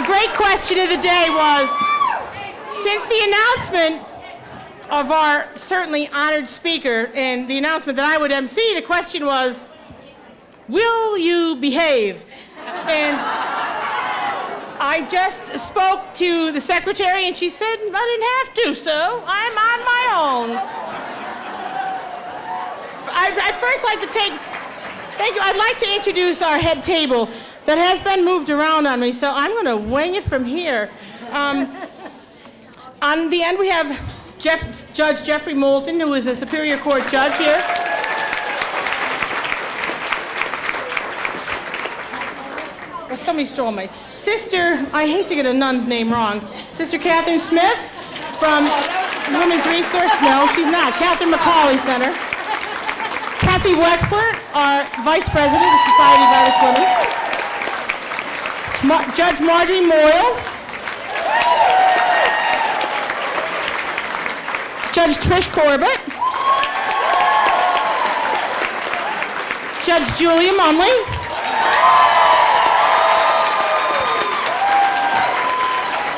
great question of the day was, since the announcement of our certainly honored speaker and the announcement that I would MC, the question was, will you behave? And I just spoke to the secretary and she said, I didn't have to, so I'm on my own. I'd first like to thank you, I'd like to introduce our head table that has been moved around on me, so I'm gonna wing it from here. On the end we have Judge Jeffrey Moulton, who is a Superior Court judge here. Well, somebody stole my sister. I hate to get a nun's name wrong. Sister Catherine Smith from Women's Resource. No, she's not. Catherine McCauley Center. Kathy Wexler, our Vice President of Society of Irish Women. Judge Marjorie Moyle. Judge Trish Corbett. Judge Julia Mumley.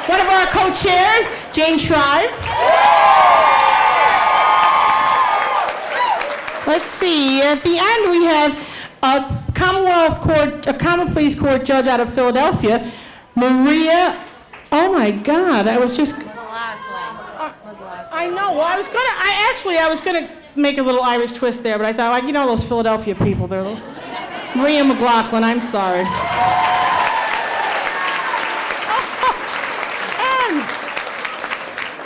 One of our co-chairs, Jane Shrive. Let's see, at the end we have a Common Pleas Court judge out of Philadelphia, Maria, oh my God, I was just, I know, well, I was gonna make a little Irish twist there, but I thought, you know those Philadelphia people, they're little, Maria McLaughlin, I'm sorry.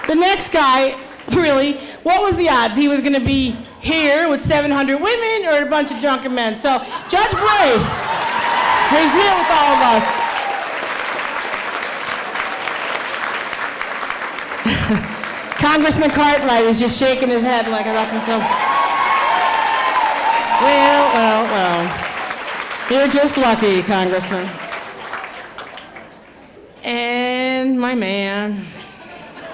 The next guy, really, what was the odds? He was going to be here with 700 women or a bunch of drunken men. So, Judge Brace, he's here with all of us. Congressman Cartwright is just shaking his head like a rocking so. Well. You're just lucky, Congressman. And my man,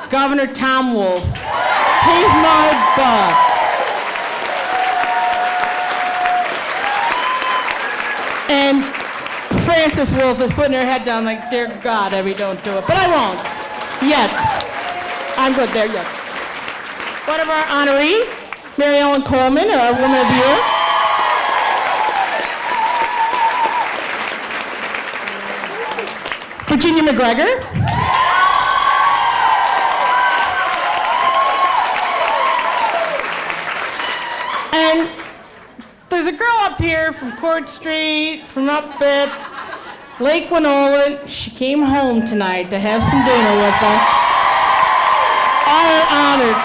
Governor Tom Wolf. He's my butt. And Frances Wolf is putting her head down like, dear God, Evie, don't do it. But I won't. Yet. I'm good there, yet. One of our honorees, Mary Ellen Coleman, our Woman of the Year. Virginia McGregor. And there's a girl up here from Court Street, from up at Lake Winola. She came home tonight to have some dinner with us. Honored.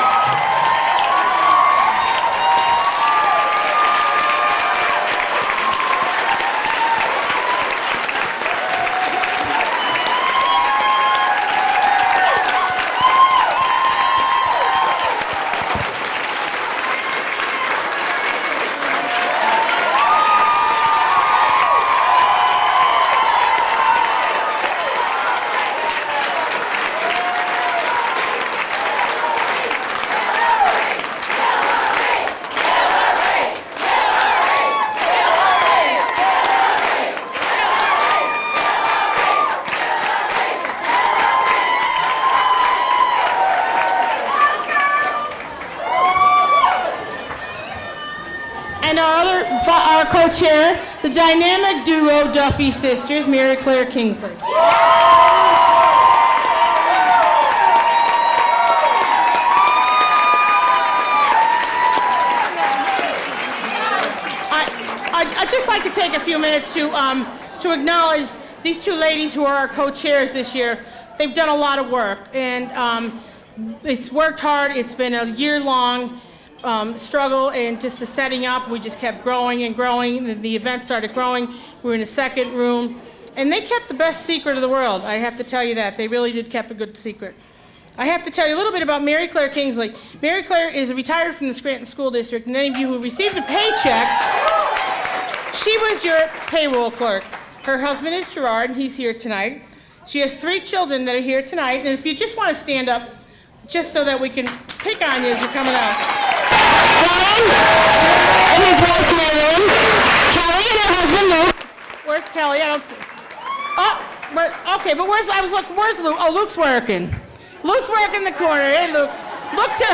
Our co-chair, the dynamic duo Duffy sisters, Mary Claire Kingsley. I'd just like to take a few minutes to acknowledge these two ladies who are our co-chairs this year. They've done a lot of work, and it's worked hard. It's been a year-long struggle and just the setting up. We just kept growing and growing. The event started growing. We were in a second room. And they kept the best secret of the world. I have to tell you that. They really did keep a good secret. I have to tell you a little bit about Mary Claire Kingsley. Mary Claire is retired from the Scranton School District, and any of you who received a paycheck, she was your payroll clerk. Her husband is Gerard, and he's here tonight. She has 3 children that are here tonight, and if you just want to stand up, just so that we can pick on you as you're coming out. And his wife, Marion. Kelly and her husband, Luke. Where's Kelly? I don't see. Oh, Okay, but where's Luke? Oh, Luke's working. Luke's working in the corner. Hey, Luke. Look to...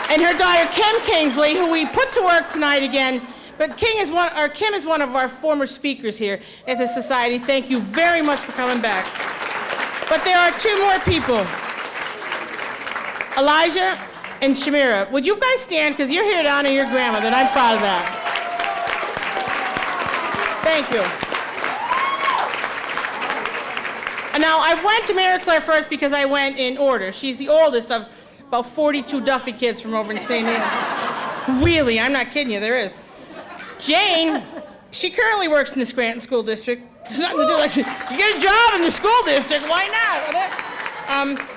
And her daughter, Kim Kingsley, who we put to work tonight again. But Kim is one of our former speakers here at the Society. Thank you very much for coming back. But there are two more people. Elijah and Shamira. Would you guys stand? Because you're here to honor your grandmother, and I'm proud of that. Thank you. And now, I went to Mary Claire first because I went in order. She's the oldest of about 42 Duffy kids from over in St. Anne. Really, I'm not kidding you, there is. Jane, she currently works in the Scranton School District. It's nothing to do, like, you get a job in the school district, why not?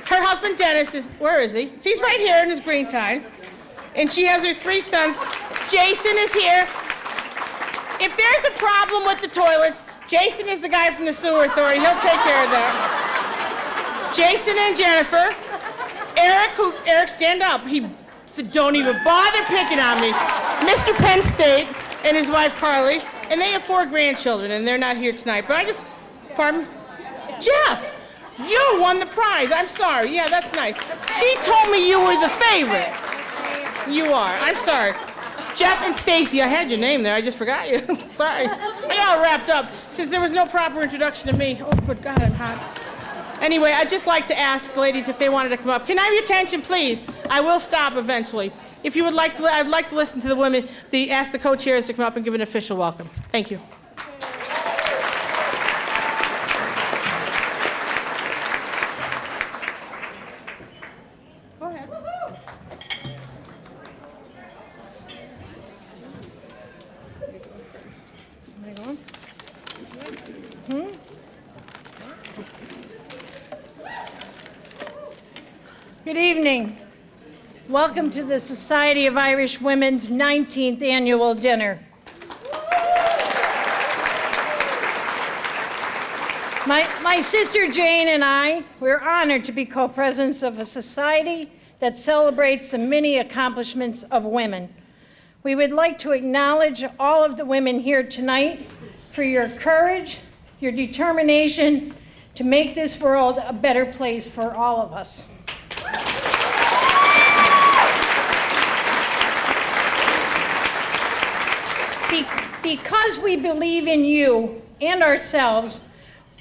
Her husband, Dennis, where is he? He's right here in his green tie. And she has her 3 sons. Jason is here. If there's a problem with the toilets, Jason is the guy from the sewer authority. He'll take care of that. Jason and Jennifer. Eric, stand up. He said, don't even bother picking on me. Mr. Penn State and his wife, Carly. And they have 4 grandchildren, and they're not here tonight. But pardon? Jeff, you won the prize. I'm sorry. Yeah, that's nice. She told me you were the favorite. You are. I'm sorry. Jeff and Stacy, I had your name there. I just forgot you. Sorry. I got all wrapped up since there was no proper introduction to me. Oh, good God, I'm hot. Anyway, I'd just like to ask ladies if they wanted to come up. Can I have your attention, please? I will stop eventually. If you would like to, I'd like to listen to the women, ask the co-chairs to come up and give an official welcome. Thank you. Go ahead. Am I going? Good evening. Welcome to the Society of Irish Women's 19th annual dinner. My sister Jane and I, we're honored to be co-presidents of a society that celebrates the many accomplishments of women. We would like to acknowledge all of the women here tonight for your courage, your determination to make this world a better place for all of us. Because we believe in you and ourselves,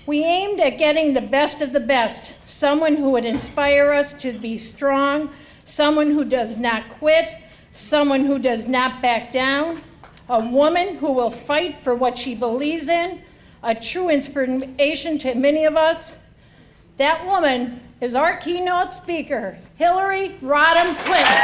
we aimed at getting the best of the best, someone who would inspire us to be strong, someone who does not quit, someone who does not back down, a woman who will fight for what she believes in, a true inspiration to many of us. That woman is our keynote speaker, Hillary Rodham Clinton.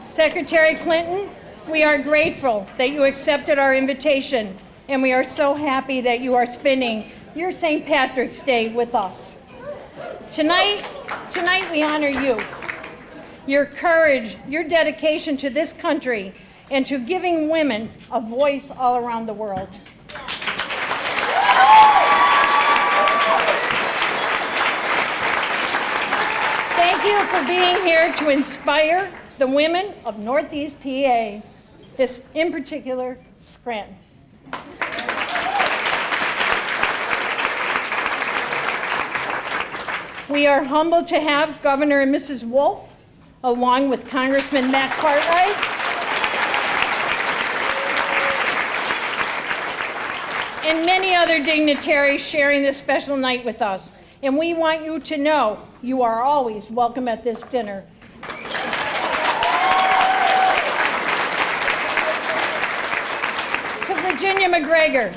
Secretary Clinton, we are grateful that you accepted our invitation, and we are so happy that you are spending your St. Patrick's Day with us. Tonight we honor you, your courage, your dedication to this country, and to giving women a voice all around the world. Thank you for being here to inspire the women of Northeast PA, this in particular, Scranton. We are humbled to have Governor and Mrs. Wolf, along with Congressman Matt Cartwright, and many other dignitaries sharing this special night with us. And we want you to know you are always welcome at this dinner. Virginia McGregor,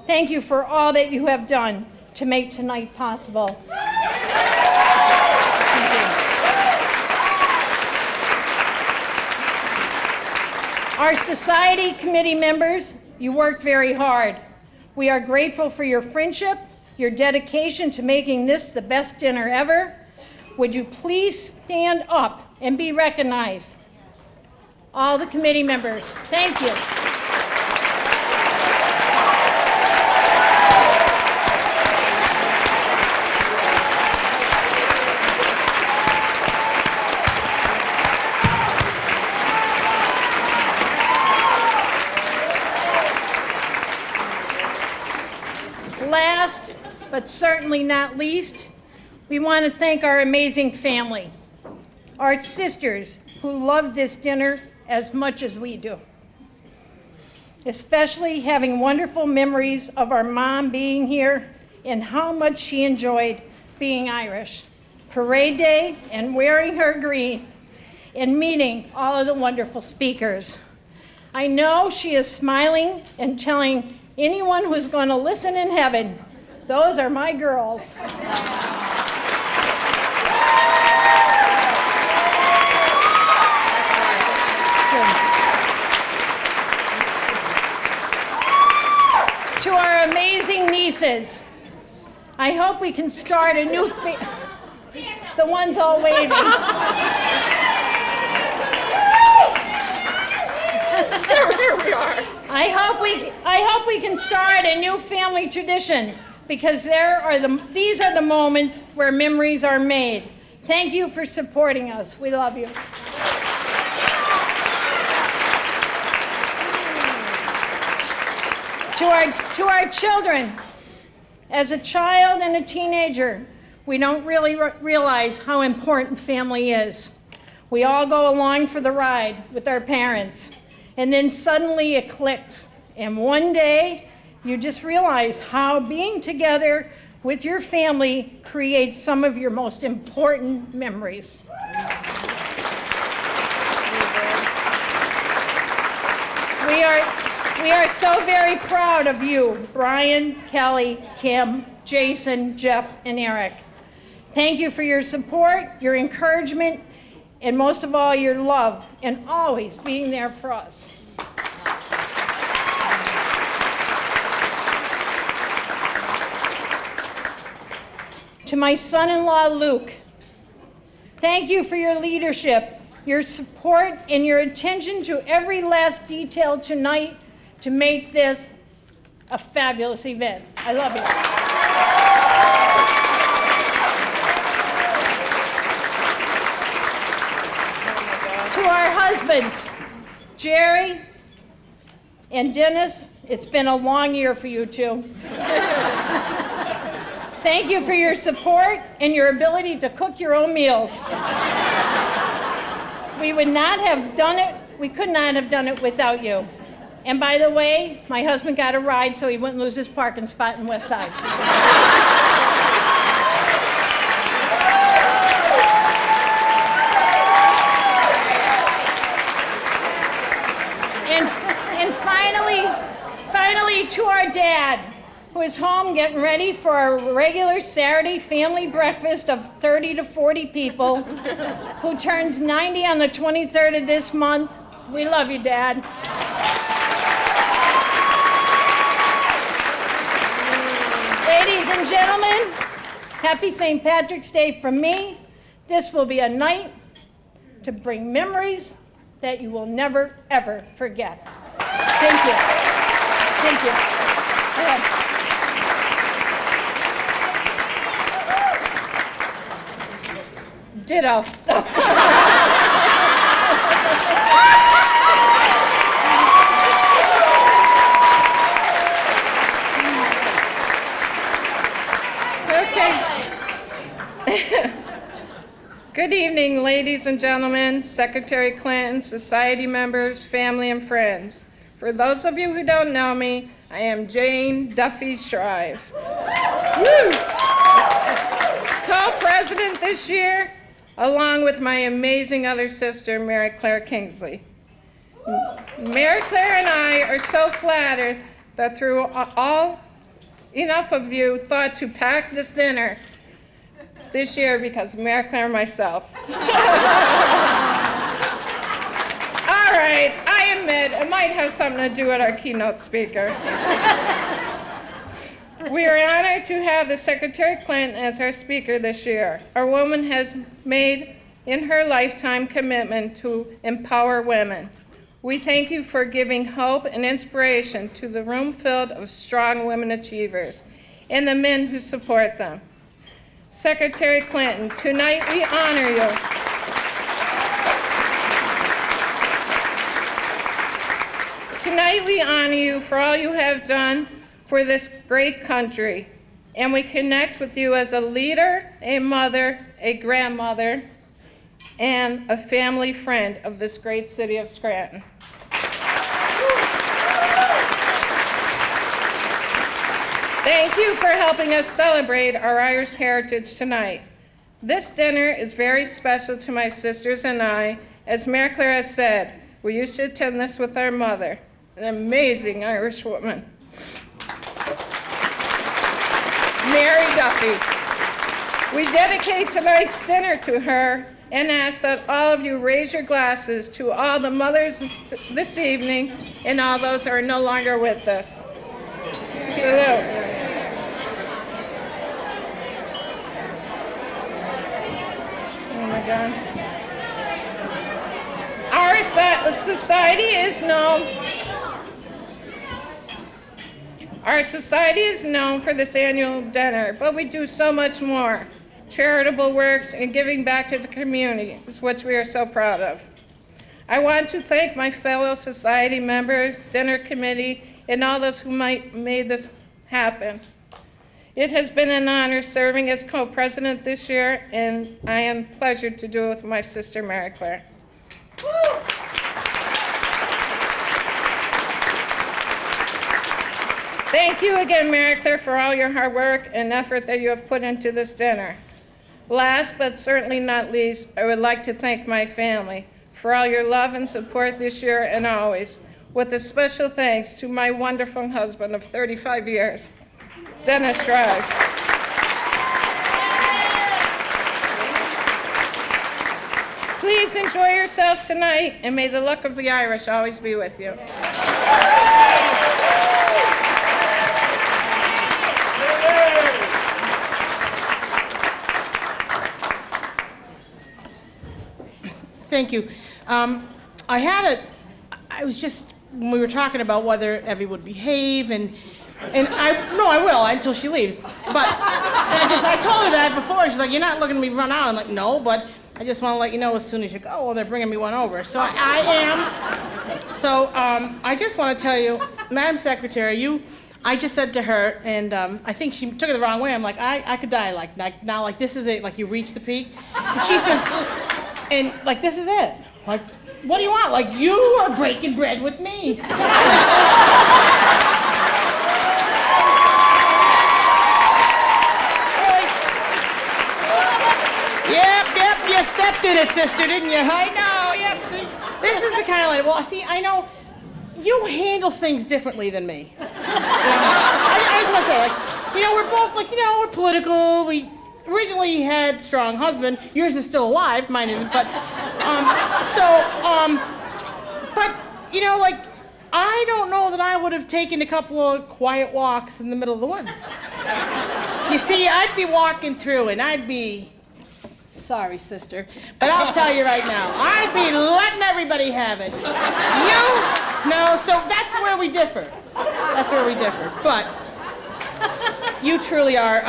thank you for all that you have done to make tonight possible. Our society committee members, you worked very hard. We are grateful for your friendship, your dedication to making this the best dinner ever. Would you please stand up and be recognized? All the committee members, thank you. Last, but certainly not least, we want to thank our amazing family, our sisters who love this dinner as much as we do, especially having wonderful memories of our mom being here and how much she enjoyed being Irish, parade day and wearing her green and meeting all of the wonderful speakers. I know she is smiling and telling anyone who's going to listen in heaven, those are my girls. To our amazing nieces, I hope we can start a new, the ones all waving. Here we are. I hope we can start a new family tradition because these are the moments where memories are made. Thank you for supporting us. We love you. To our children, as a child and a teenager, we don't really realize how important family is. We all go along for the ride with our parents, and then suddenly it clicks. And one day, you just realize how being together with your family creates some of your most important memories. We are so very proud of you, Brian, Kelly, Kim, Jason, Jeff, and Eric. Thank you for your support, your encouragement, and most of all, your love, and always being there for us. To my son-in-law, Luke, thank you for your leadership, your support, and your attention to every last detail tonight to make this a fabulous event. I love you. To our husbands, Jerry and Dennis, it's been a long year for you two. Thank you for your support and your ability to cook your own meals. We could not have done it without you. And by the way, my husband got a ride so he wouldn't lose his parking spot in West Side. And finally to our dad, who is home getting ready for a regular Saturday family breakfast of 30 to 40 people, who turns 90 on the 23rd of this month. We love you, Dad. Ladies and gentlemen, happy St. Patrick's Day from me. This will be a night to bring memories that you will never, ever forget. Thank you. Thank you. Go ahead. Ditto. Good evening, ladies and gentlemen, Secretary Clinton, society members, family, and friends. For those of you who don't know me, I am Jane Duffy Shrive. Co-president this year, along with my amazing other sister, Mary Claire Kingsley. Mary Claire and I are so flattered that through all enough of you thought to pack this dinner this year because of Mary Claire and myself. All right, I admit it might have something to do with our keynote speaker. We are honored to have the Secretary Clinton as our speaker this year. Our woman has made in her lifetime commitment to empower women. We thank you for giving hope and inspiration to the room filled of strong women achievers and the men who support them. Secretary Clinton, tonight we honor you. Tonight we honor you for all you have done for this great country, and we connect with you as a leader, a mother, a grandmother, and a family friend of this great city of Scranton. Thank you for helping us celebrate our Irish heritage tonight. This dinner is very special to my sisters and I. As Mayor Claire has said, we used to attend this with our mother, an amazing Irish woman, Mary Duffy. We dedicate tonight's dinner to her and ask that all of you raise your glasses to all the mothers this evening and all those who are no longer with us. Salute. Oh my God. Our society is known. Our society is known for this annual dinner, but we do so much more. Charitable works and giving back to the community is what we are so proud of. I want to thank my fellow society members, dinner committee, and all those who made this happen. It has been an honor serving as co-president this year, and I am pleasured to do it with my sister, Mary Claire. Thank you again, Mary Claire, for all your hard work and effort that you have put into this dinner. Last but certainly not least, I would like to thank my family for all your love and support this year and always, with a special thanks to my wonderful husband of 35 years, Dennis Shrive. Please enjoy yourselves tonight, and may the luck of the Irish always be with you. Thank you. I was just, when we were talking about whether Evie would behave, and I will until she leaves. But I told her that before. She's like, you're not looking at me run out. I'm like, no, but I just want to let you know as soon as you go, well, they're bringing me one over. So I am. So I just want to tell you, Madam Secretary, I just said to her, and I think she took it the wrong way. I'm like, I could die like now, like this is it, like you reached the peak. And she says, and like this is it. Like, what do you want? Like, you are breaking bread with me. Yep, you stepped in it, sister, didn't you? I know, yep, see, this is the kind of lady, well, see, I know you handle things differently than me. You know? I just want to say, like, you know, we're both, like, you know, we're political, we originally had strong husband, yours is still alive, mine isn't, but, but, you know, like, I don't know that I would have taken a couple of quiet walks in the middle of the woods. You see, I'd be walking through and I'd be, sorry, sister, but I'll tell you right now, I'd be letting everybody have it. You, no, so that's where we differ. That's where we differ, but you truly are,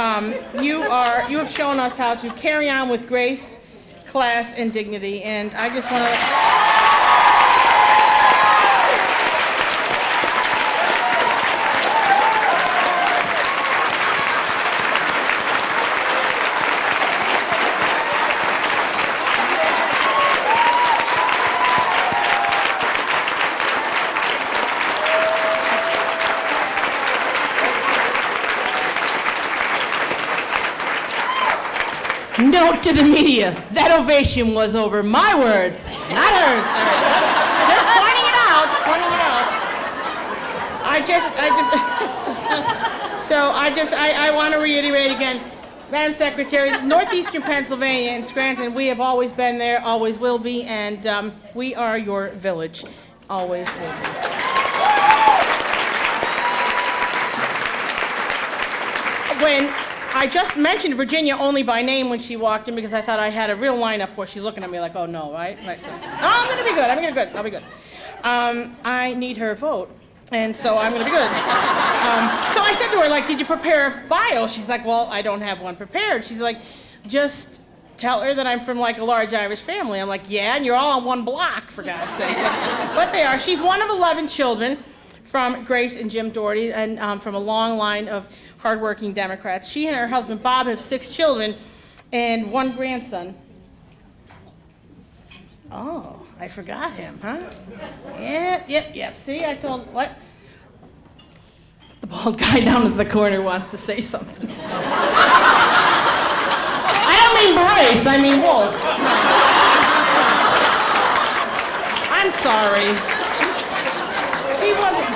you have shown us how to carry on with grace, class, and dignity, and I just want to... Note to the media, that ovation was over my words, not hers. Just pointing it out, I want to reiterate again, Madam Secretary, Northeastern Pennsylvania and Scranton, we have always been there, always will be, and we are your village, always will be. when I just mentioned Virginia only by name when she walked in because I thought I had a real lineup where she's looking at me like, oh no, right? Right. No, I'm gonna be good. I'll be good. I need her vote, and so I'm gonna be good. So I said to her, like, did you prepare a bio? She's like, well, I don't have one prepared. She's like, just tell her that I'm from like a large Irish family. I'm like, yeah, and you're all on one block, for God's sake. But they are. She's one of 11 children from Grace and Jim Doherty, and from a long line of hardworking Democrats. She and her husband Bob have 6 children and 1 grandson. Oh, I forgot him, huh? Yep. See, I told, what? The bald guy down in the corner wants to say something. I don't mean Brace, I mean Wolf. I'm sorry. He wasn't.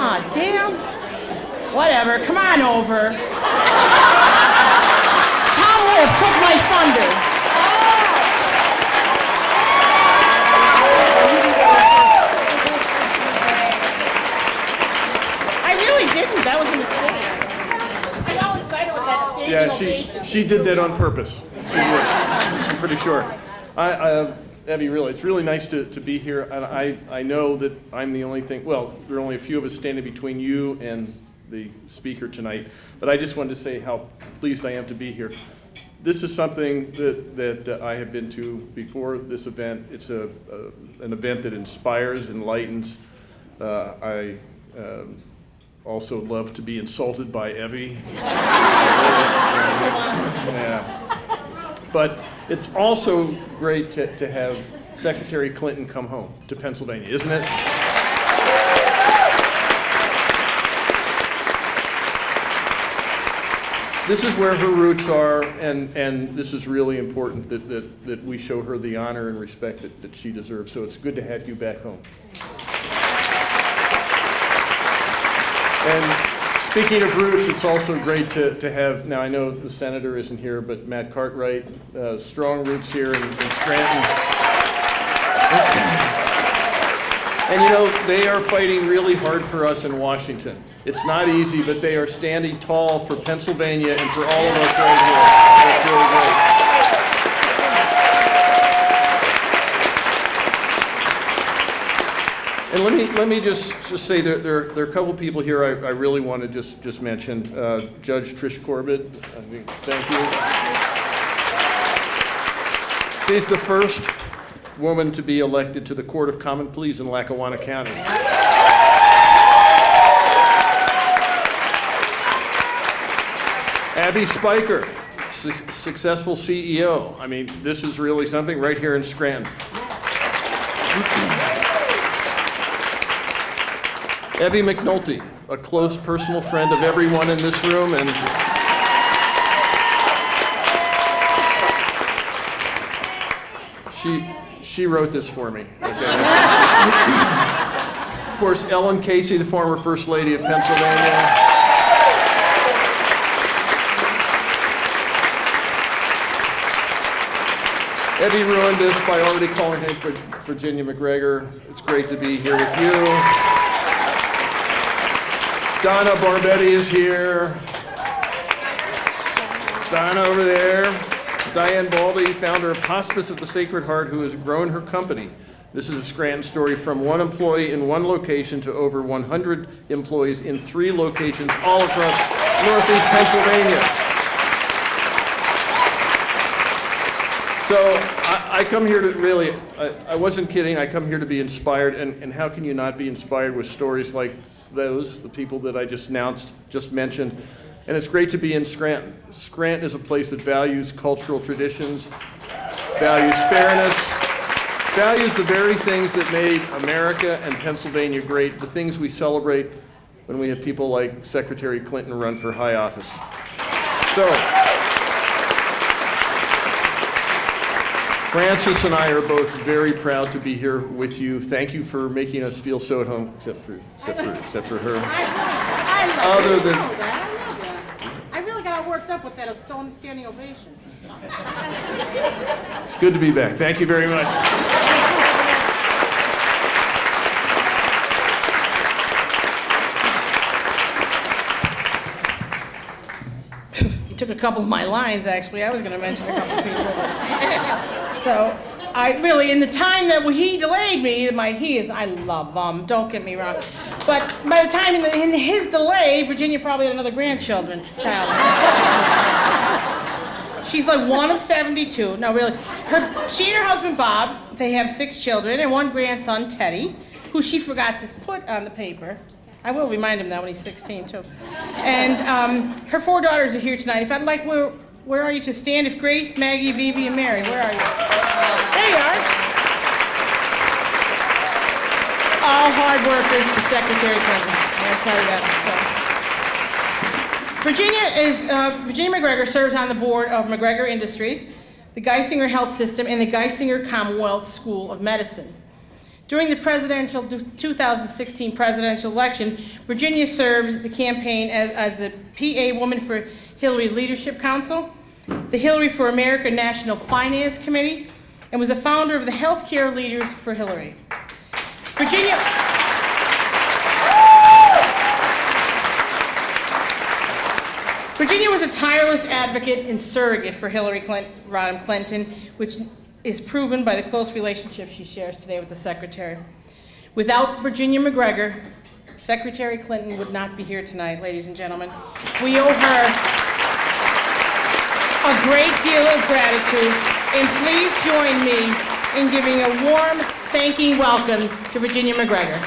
Aw, damn. Whatever, come on over. Tom Wolf took my thunder. I really didn't, that was a mistake. I always cited with that standing Yeah, ovation. she did that on purpose. She did. I'm pretty sure. Abby, really, it's really nice to be here, and I know that I'm the only thing, well, there are only a few of us standing between you and the speaker tonight, but I just wanted to say how pleased I am to be here. This is something that I have been to before this event. It's an event that inspires, enlightens. I also love to be insulted by Evie. Yeah. But it's also great to have Secretary Clinton come home to Pennsylvania, isn't it? This is where her roots are, and this is really important that we show her the honor and respect that she deserves. So it's good to have you back home. And speaking of roots, it's also great to have, now I know the senator isn't here, but Matt Cartwright, strong roots here in Scranton. And you know, they are fighting really hard for us in Washington. It's not easy, but they are standing tall for Pennsylvania and for all of us right here. That's really great. And let me just say there are a couple people here I really want to just mention. Judge Trish Corbett, thank you. She's the first woman to be elected to the Court of Common Pleas in Lackawanna County. Abby Spiker, successful CEO. I mean, this is really something right here in Scranton. Evie McNulty, a close personal friend of everyone in this room, and she wrote this for me. Okay. Of course, Ellen Casey, the former First Lady of Pennsylvania. Evie ruined this by already calling it Virginia McGregor. It's great to be here with you. Donna Barbetti is here. Donna over there. Diane Baldy, founder of Hospice of the Sacred Heart, who has grown her company. This is a Scranton story from one employee in one location to over 100 employees in 3 locations all across Northeast Pennsylvania. So I come here to really, I wasn't kidding, I come here to be inspired, and how can you not be inspired with stories like those, the people that I just mentioned. And it's great to be in Scranton. Scranton is a place that values cultural traditions, values fairness, values the very things that made America and Pennsylvania great, the things we celebrate when we have people like Secretary Clinton run for high office. So, Francis and I are both very proud to be here with you. Thank you for making us feel so at home, except for her. I Other than I really got worked up with that standing ovation. It's good to be back. Thank you very much. couple of my lines, actually. I was going to mention a couple of people. So I really, in the time that he delayed me, I love him, don't get me wrong. But by the time in his delay, Virginia probably had another child. She's like one of 72. No, really. She and her husband, Bob, they have 6 children and 1 grandson, Teddy, who she forgot to put on the paper. I will remind him that when he's 16, too. And her 4 daughters are here tonight. If I'd like, where are you to stand? If Grace, Maggie, Vivi, and Mary, where are you? There you are. All hard workers for Secretary Clinton. I'll tell you that. So. Virginia McGregor serves on the board of McGregor Industries, the Geisinger Health System, and the Geisinger Commonwealth School of Medicine. During the 2016 presidential election, Virginia served the campaign as the PA Woman for Hillary Leadership Council, the Hillary for America National Finance Committee, and was a founder of the Healthcare Leaders for Hillary. Virginia was a tireless advocate and surrogate for Hillary Rodham Clinton, which is proven by the close relationship she shares today with the Secretary. Without Virginia McGregor, Secretary Clinton would not be here tonight, ladies and gentlemen. We owe her a great deal of gratitude, and please join me in giving a warm, thanking welcome to Virginia McGregor.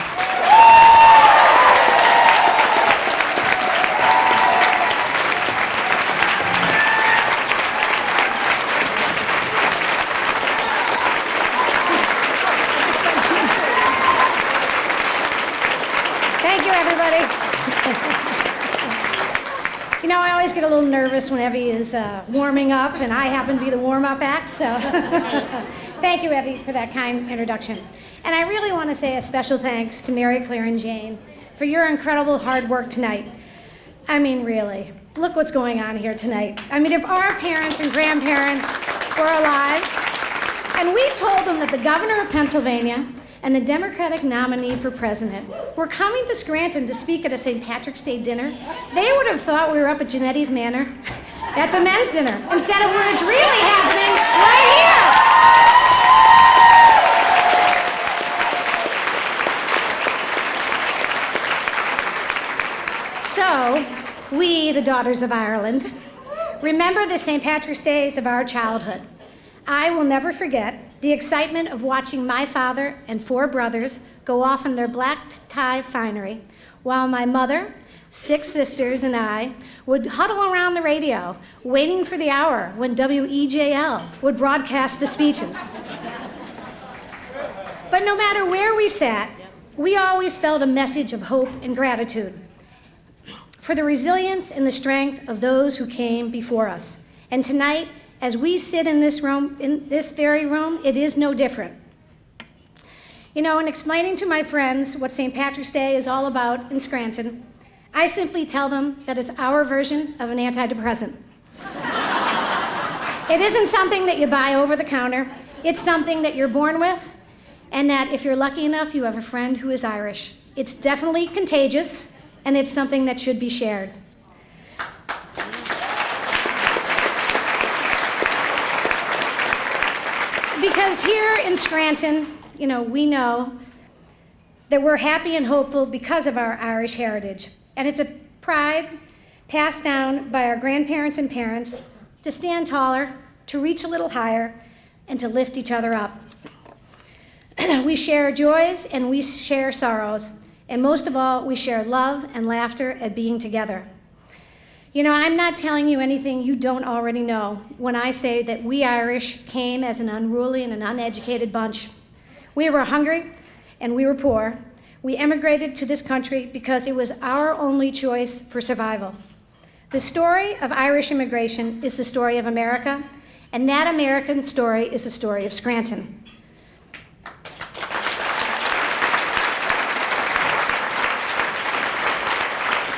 You know, I always get a little nervous when Evie is warming up, and I happen to be the warm-up act, so thank you, Evie, for that kind introduction. And I really want to say a special thanks to Mary Claire and Jane for your incredible hard work tonight. I mean, really, look what's going on here tonight. I mean, if our parents and grandparents were alive, and we told them that the governor of Pennsylvania and the Democratic nominee for president were coming to Scranton to speak at a St. Patrick's Day dinner, they would have thought we were up at Genetti's Manor at the men's dinner, instead of where it's really happening, right here. So, we, the Daughters of Ireland, remember the St. Patrick's Days of our childhood. I will never forget the excitement of watching my father and 4 brothers go off in their black tie finery, while my mother, 6 sisters, and I would huddle around the radio, waiting for the hour when WEJL would broadcast the speeches. But no matter where we sat, we always felt a message of hope and gratitude for the resilience and the strength of those who came before us. And tonight, as we sit in this room, in this very room, it is no different. You know, in explaining to my friends what St. Patrick's Day is all about in Scranton, I simply tell them that it's our version of an antidepressant. It isn't something that you buy over the counter. It's something that you're born with, and that if you're lucky enough, you have a friend who is Irish. It's definitely contagious, and it's something that should be shared. Because here in Scranton, you know, we know that we're happy and hopeful because of our Irish heritage. And it's a pride passed down by our grandparents and parents to stand taller, to reach a little higher, and to lift each other up. We share joys and we share sorrows. And most of all, we share love and laughter at being together. You know, I'm not telling you anything you don't already know when I say that we Irish came as an unruly and an uneducated bunch. We were hungry and we were poor. We emigrated to this country because it was our only choice for survival. The story of Irish immigration is the story of America, and that American story is the story of Scranton.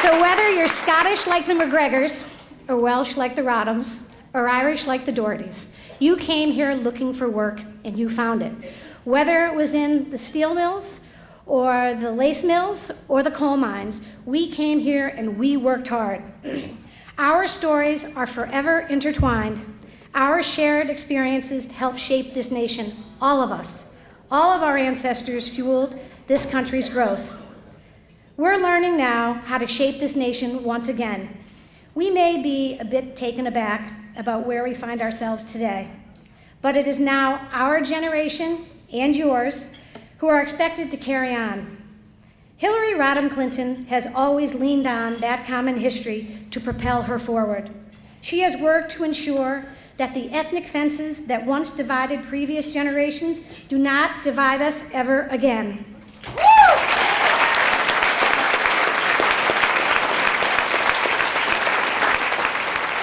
So whether you're Scottish like the McGregors, or Welsh like the Rodhams, or Irish like the Dohertys, you came here looking for work and you found it. Whether it was in the steel mills, or the lace mills, or the coal mines, we came here and we worked hard. Our stories are forever intertwined. Our shared experiences help shape this nation, all of us. All of our ancestors fueled this country's growth. We're learning now how to shape this nation once again. We may be a bit taken aback about where we find ourselves today, but it is now our generation and yours who are expected to carry on. Hillary Rodham Clinton has always leaned on that common history to propel her forward. She has worked to ensure that the ethnic fences that once divided previous generations do not divide us ever again.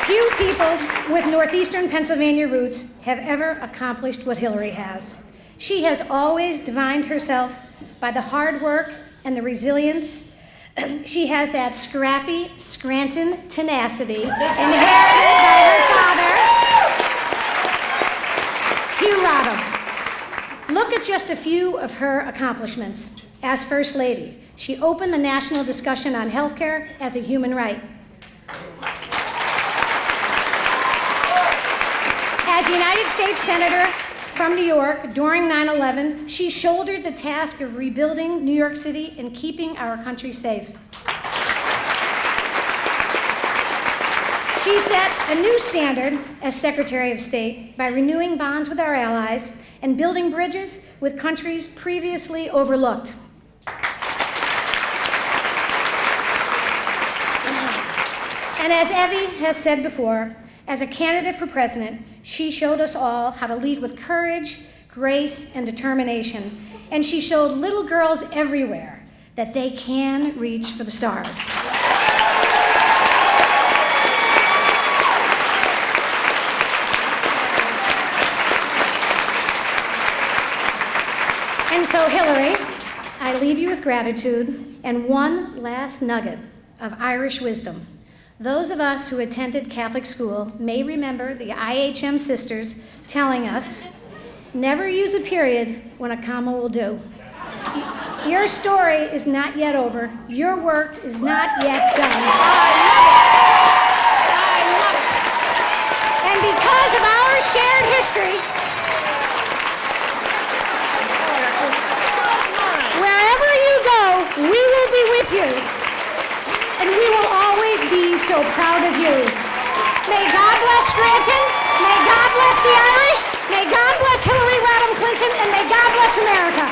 Few people with Northeastern Pennsylvania roots have ever accomplished what Hillary has. She has always defined herself by the hard work and the resilience. She has that scrappy Scranton tenacity inherited by her father, Hugh Rodham. Look at just a few of her accomplishments. As First Lady, she opened the national discussion on healthcare as a human right. As United States Senator from New York during 9/11, she shouldered the task of rebuilding New York City and keeping our country safe. She set a new standard as Secretary of State by renewing bonds with our allies and building bridges with countries previously overlooked. And as Evie has said before, as a candidate for president, she showed us all how to lead with courage, grace, and determination. And she showed little girls everywhere that they can reach for the stars. And so, Hillary, I leave you with gratitude and one last nugget of Irish wisdom. Those of us who attended Catholic school may remember the IHM sisters telling us, never use a period when a comma will do. Your story is not yet over. Your work is not yet done. And because of our shared history, wherever you go, we will be with you. And we will always be so proud of you. May God bless Scranton, may God bless the Irish, may God bless Hillary Rodham Clinton, and may God bless America.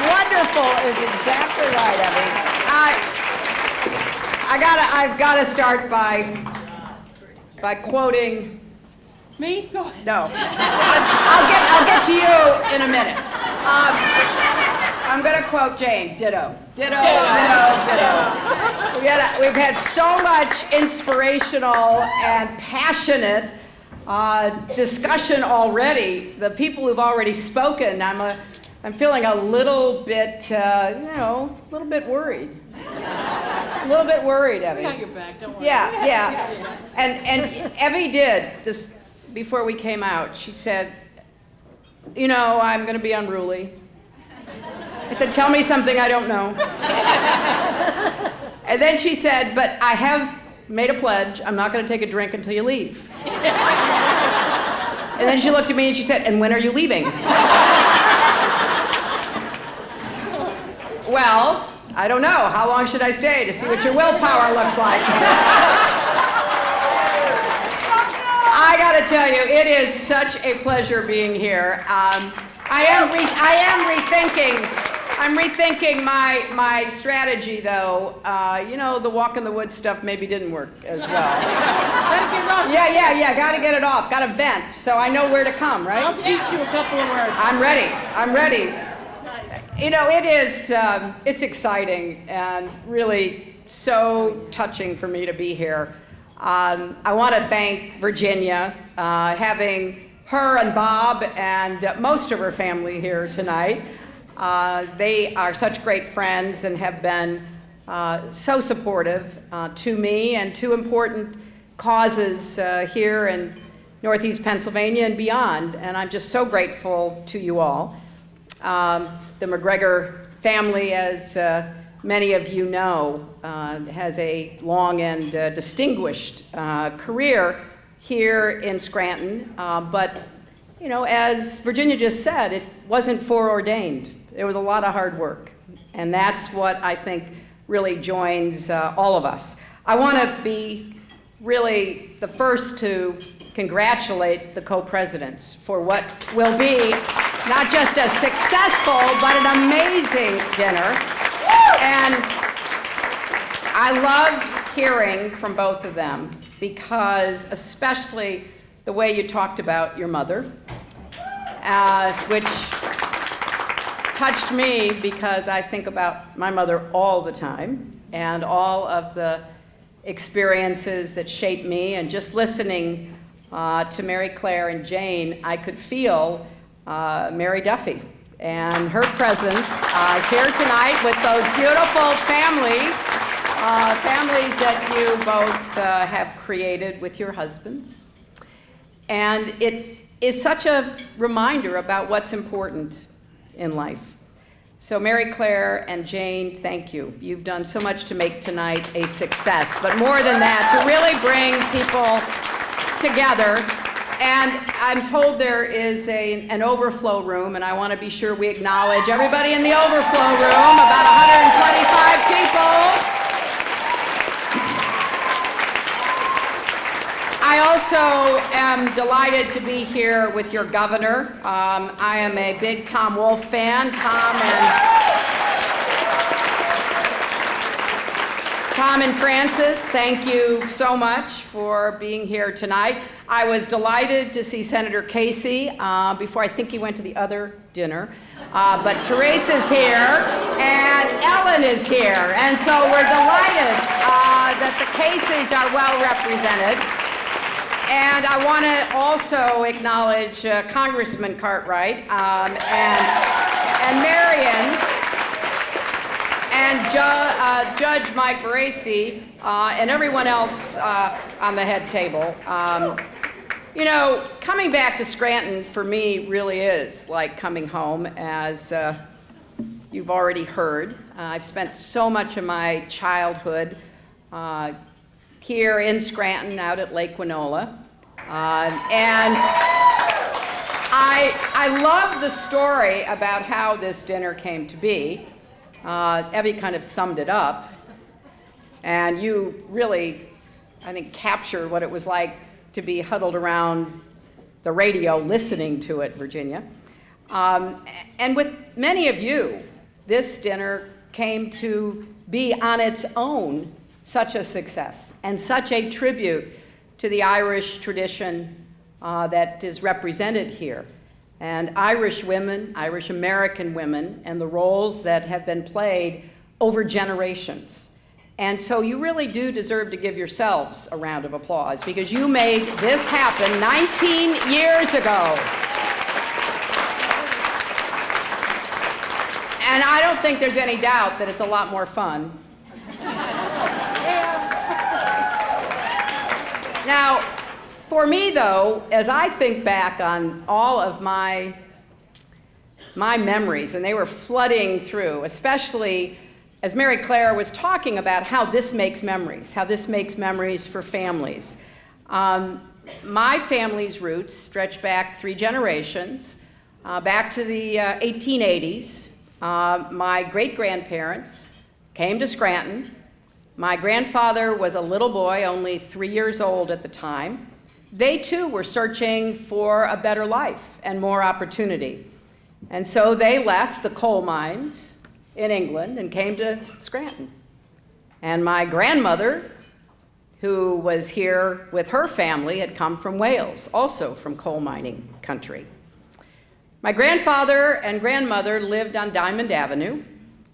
Wonderful is exactly right, Evie. I've got to start by quoting. Me? Go ahead. No, I'll get to you in a minute. I'm going to quote Jane. Ditto. Ditto. We've had so much inspirational and passionate discussion already. The people who've already spoken, I'm feeling a little bit, a little bit worried. A little bit worried, Evie. We got your back, don't worry. Yeah. And Evie did this before we came out. She said, I'm going to be unruly. I said, tell me something I don't know. And then she said, but I have made a pledge. I'm not going to take a drink until you leave. And then she looked at me and she said, and when are you leaving? Well, I don't know. How long should I stay to see what your willpower looks like? I got to tell you, it is such a pleasure being here. I am rethinking my strategy, though. The walk in the woods stuff maybe didn't work as well. Gotta get it off. Yeah. Got to get it off. Got to vent, so I know where to come, right? I'll teach you a couple of words. I'm ready. It's exciting and really so touching for me to be here. I want to thank Virginia, having her and Bob and most of her family here tonight. They are such great friends and have been so supportive to me and to important causes here in Northeast Pennsylvania and beyond. And I'm just so grateful to you all. The McGregor family, as many of you know, has a long and distinguished career here in Scranton. But, you know, as Virginia just said, it wasn't foreordained. There was a lot of hard work. And that's what I think really joins all of us. I want to be really the first to congratulate the co-presidents for what will be not just a successful, but an amazing dinner. And I love hearing from both of them because especially the way you talked about your mother, which touched me because I think about my mother all the time and all of the experiences that shaped me. And just listening to Mary Claire and Jane, I could feel Mary Duffy and her presence here tonight with those beautiful families that you both have created with your husbands. And it is such a reminder about what's important in life. So Mary Claire and Jane, thank you. You've done so much to make tonight a success, but more than that, to really bring people together. And I'm told there is an overflow room, and I want to be sure we acknowledge everybody in the overflow room, about 125 people. I also am delighted to be here with your governor. I am a big Tom Wolf fan. Tom and Francis, thank you so much for being here tonight. I was delighted to see Senator Casey before I think he went to the other dinner. But Therese is here and Ellen is here. And so we're delighted that the Caseys are well represented. And I want to also acknowledge Congressman Cartwright and Marion and Judge Mike Baracey and everyone else on the head table. You know, coming back to Scranton for me really is like coming home, as you've already heard. I've spent so much of my childhood here in Scranton, out at Lake Winola. And I love the story about how this dinner came to be. Evie kind of summed it up. And you really, I think, captured what it was like to be huddled around the radio listening to it, Virginia. And with many of you, this dinner came to be on its own such a success and such a tribute to the Irish tradition that is represented here, and Irish women, Irish American women, and the roles that have been played over generations. And so you really do deserve to give yourselves a round of applause because you made this happen 19 years ago. And I don't think there's any doubt that it's a lot more fun. Now, for me, though, as I think back on all of my memories, and they were flooding through, especially as Mary Claire was talking about how this makes memories for families. My family's roots stretch back 3 generations, back to the 1880s. My great-grandparents came to Scranton. My grandfather was a little boy, only 3 years old at the time. They too were searching for a better life and more opportunity. And so they left the coal mines in England and came to Scranton. And my grandmother, who was here with her family, had come from Wales, also from coal mining country. My grandfather and grandmother lived on Diamond Avenue,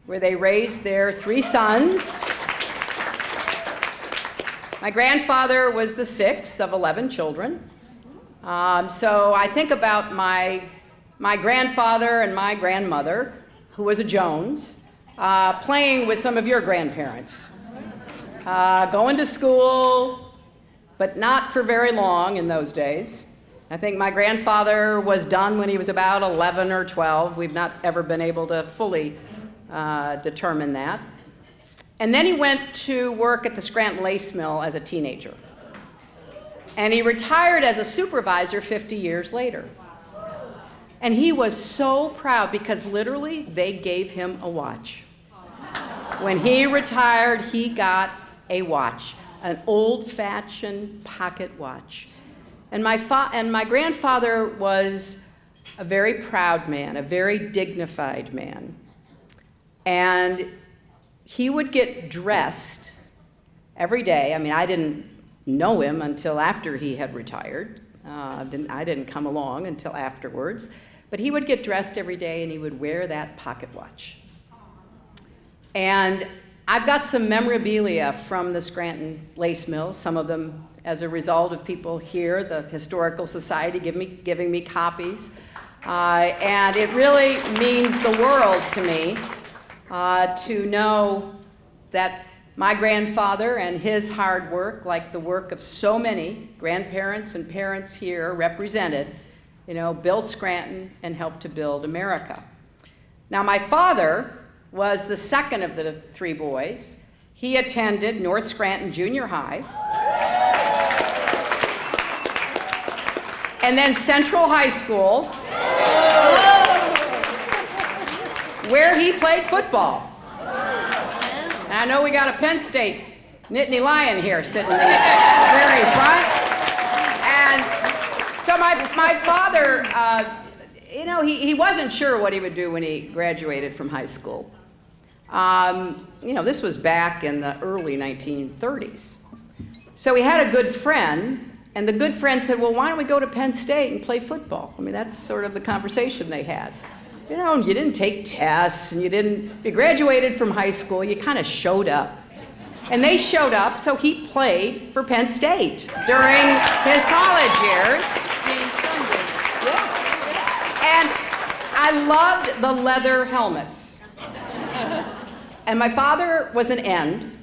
where they raised their 3 sons. My grandfather was the 6th of 11 children. So I think about my grandfather and my grandmother, who was a Jones, playing with some of your grandparents, going to school, but not for very long in those days. I think my grandfather was done when he was about 11 or 12. We've not ever been able to fully determine that. And then he went to work at the Scranton Lace Mill as a teenager. And he retired as a supervisor 50 years later. And he was so proud because literally they gave him a watch. When he retired, he got a watch, an old-fashioned pocket watch. And my grandfather was a very proud man, a very dignified man. And he would get dressed every day. I mean, I didn't know him until after he had retired. I didn't come along until afterwards. But he would get dressed every day and he would wear that pocket watch. And I've got some memorabilia from the Scranton Lace Mill, some of them as a result of people here, the Historical Society giving me copies. And it really means the world to me to know that my grandfather and his hard work, like the work of so many grandparents and parents here represented, built Scranton and helped to build America. Now, my father was the second of the three boys. He attended North Scranton Junior High, and then Central High School, where he played football. And I know we got a Penn State Nittany Lion here sitting in the very front. And so my father, he wasn't sure what he would do when he graduated from high school. This was back in the early 1930s. So he had a good friend, and the good friend said, well, why don't we go to Penn State and play football? I mean, that's sort of the conversation they had. You didn't take tests, and you graduated from high school, you kind of showed up. And they showed up, so he played for Penn State during his college years. And I loved the leather helmets. And my father was an end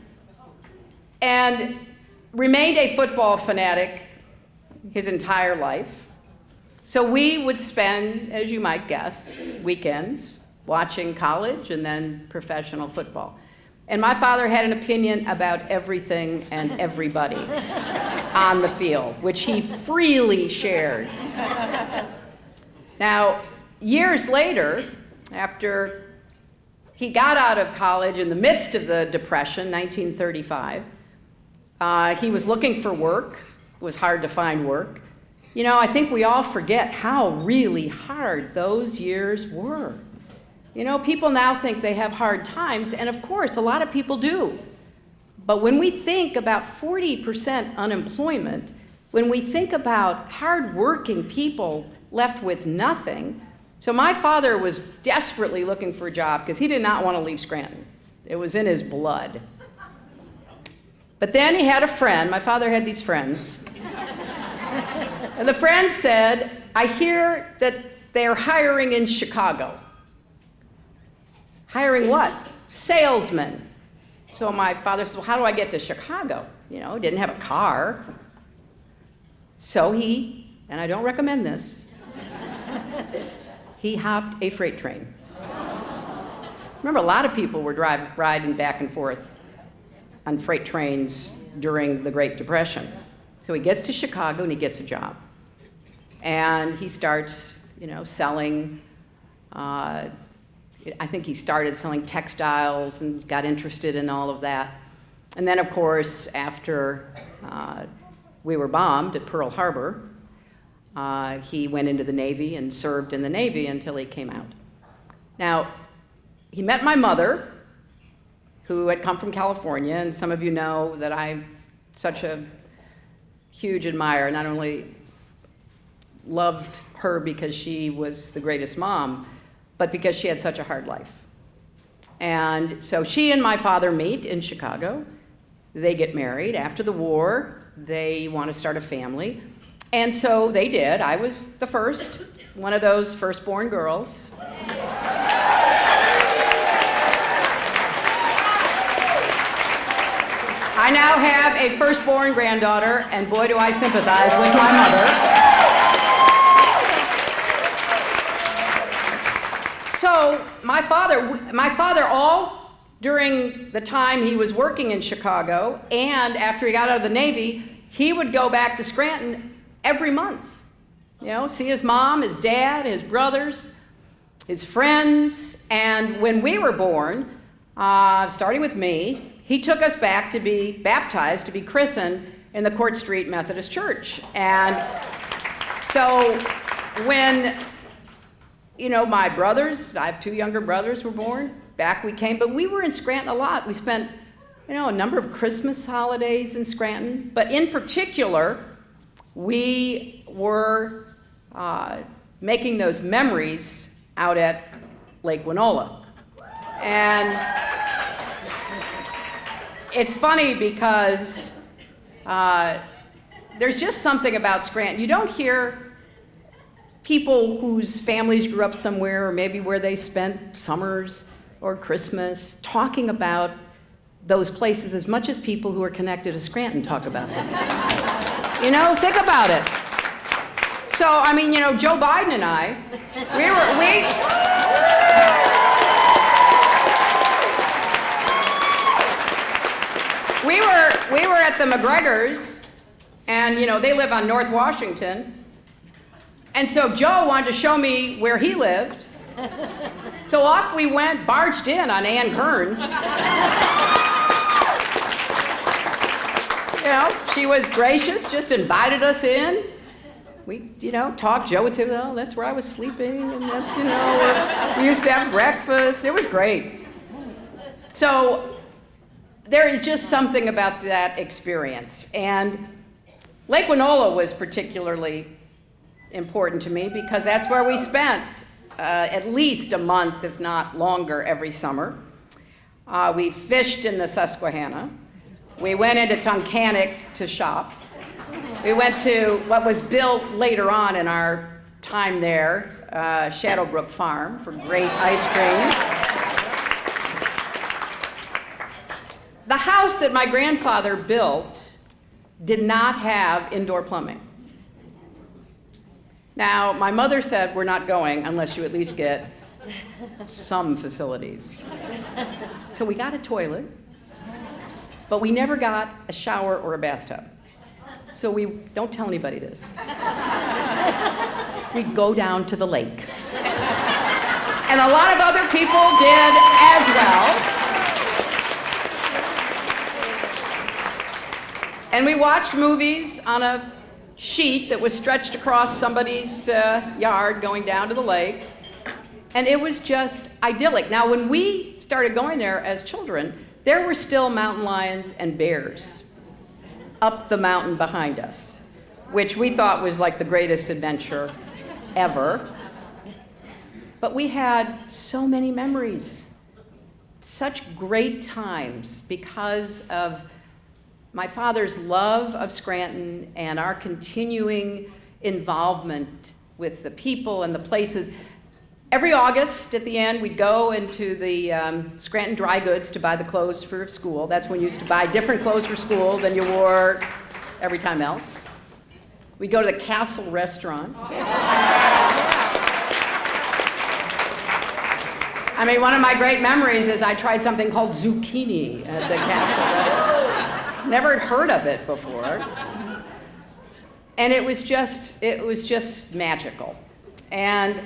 and remained a football fanatic his entire life. So we would spend, as you might guess, weekends watching college and then professional football. And my father had an opinion about everything and everybody on the field, which he freely shared. Now, years later, after he got out of college in the midst of the Depression, 1935, he was looking for work. It was hard to find work. I think we all forget how really hard those years were. People now think they have hard times, and of course, a lot of people do. But when we think about 40% unemployment, when we think about hardworking people left with nothing, so my father was desperately looking for a job because he did not want to leave Scranton. It was in his blood. But then he had a friend. My father had these friends. And the friend said, I hear that they're hiring in Chicago. Hiring what? Salesmen. So my father said, well, how do I get to Chicago? He didn't have a car. So he, and I don't recommend this, he hopped a freight train. Remember, a lot of people were riding back and forth on freight trains during the Great Depression. So he gets to Chicago and he gets a job. And he starts, selling, I think he started selling textiles and got interested in all of that. And then, of course, after we were bombed at Pearl Harbor, he went into the Navy and served in the Navy until he came out. Now, he met my mother, who had come from California, and some of you know that I'm such a huge admirer. Not only loved her because she was the greatest mom, but because she had such a hard life. And so she and my father meet in Chicago. They get married. After the war, they want to start a family. And so they did. I was the first, one of those firstborn girls. I now have a firstborn granddaughter, and boy, do I sympathize with my mother. So my father, all during the time he was working in Chicago and after he got out of the Navy, he would go back to Scranton every month. You know, see his mom, his dad, his brothers, his friends. And when we were born, starting with me, he took us back to be baptized, to be christened in the Court Street Methodist Church. And so when, you know, my brothers, I have 2 younger brothers, were born, back we came, but we were in Scranton a lot. We spent, you know, a number of Christmas holidays in Scranton, but in particular, we were making those memories out at Lake Winola. And it's funny because there's just something about Scranton. You don't hear people whose families grew up somewhere, or maybe where they spent summers or Christmas, talking about those places as much as people who are connected to Scranton talk about them. You know, think about it. So, I mean, you know, Joe Biden and I, we were at the McGregors, and, you know, they live on North Washington. And so Joe wanted to show me where he lived. So off we went, barged in on Ann Kearns. You know, she was gracious, just invited us in. We, you know, talked Joe into, well, that's where I was sleeping, and that's, you know, we used to have breakfast. It was great. So there is just something about that experience. And Lake Winola was particularly important to me because that's where we spent at least a month, if not longer, every summer. We fished in the Susquehanna. We went into Tunkhannock to shop. We went to what was built later on in our time there, Shadowbrook Farm, for great ice cream. The house that my grandfather built did not have indoor plumbing. Now, my mother said, we're not going unless you at least get some facilities. So we got a toilet, but we never got a shower or a bathtub. So we, don't tell anybody this, we'd go down to the lake. And a lot of other people did as well. And we watched movies on a sheet that was stretched across somebody's yard going down to the lake. And it was just idyllic. Now, when we started going there as children, there were still mountain lions and bears up the mountain behind us, which we thought was like the greatest adventure ever. But we had so many memories, such great times because of my father's love of Scranton and our continuing involvement with the people and the places. Every August at the end, we'd go into the Scranton Dry Goods to buy the clothes for school. That's when you used to buy different clothes for school than you wore every time else. We'd go to the Castle Restaurant. I mean, one of my great memories is I tried something called zucchini at the Castle Restaurant. Never had heard of it before. And it was just magical. And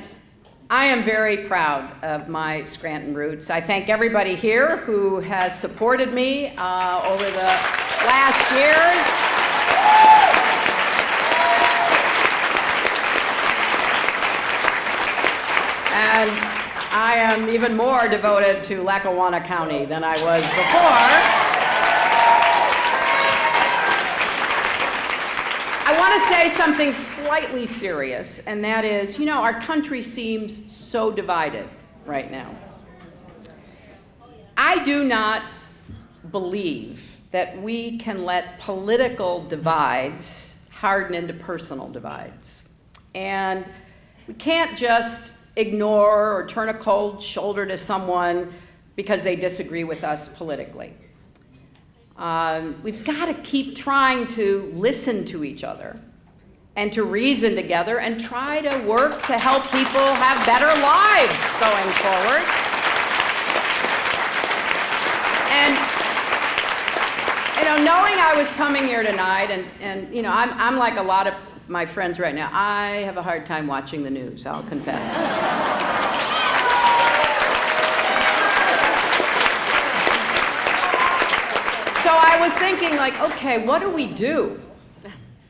I am very proud of my Scranton roots. I thank everybody here who has supported me over the last years. And I am even more devoted to Lackawanna County than I was before. I want to say something slightly serious, and that is, you know, our country seems so divided right now. I do not believe that we can let political divides harden into personal divides. And we can't just ignore or turn a cold shoulder to someone because they disagree with us politically. We've got to keep trying to listen to each other and to reason together and try to work to help people have better lives going forward. And, knowing I was coming here tonight, and I'm like a lot of my friends right now, I have a hard time watching the news, I'll confess. So I was thinking, like, okay, what do we do?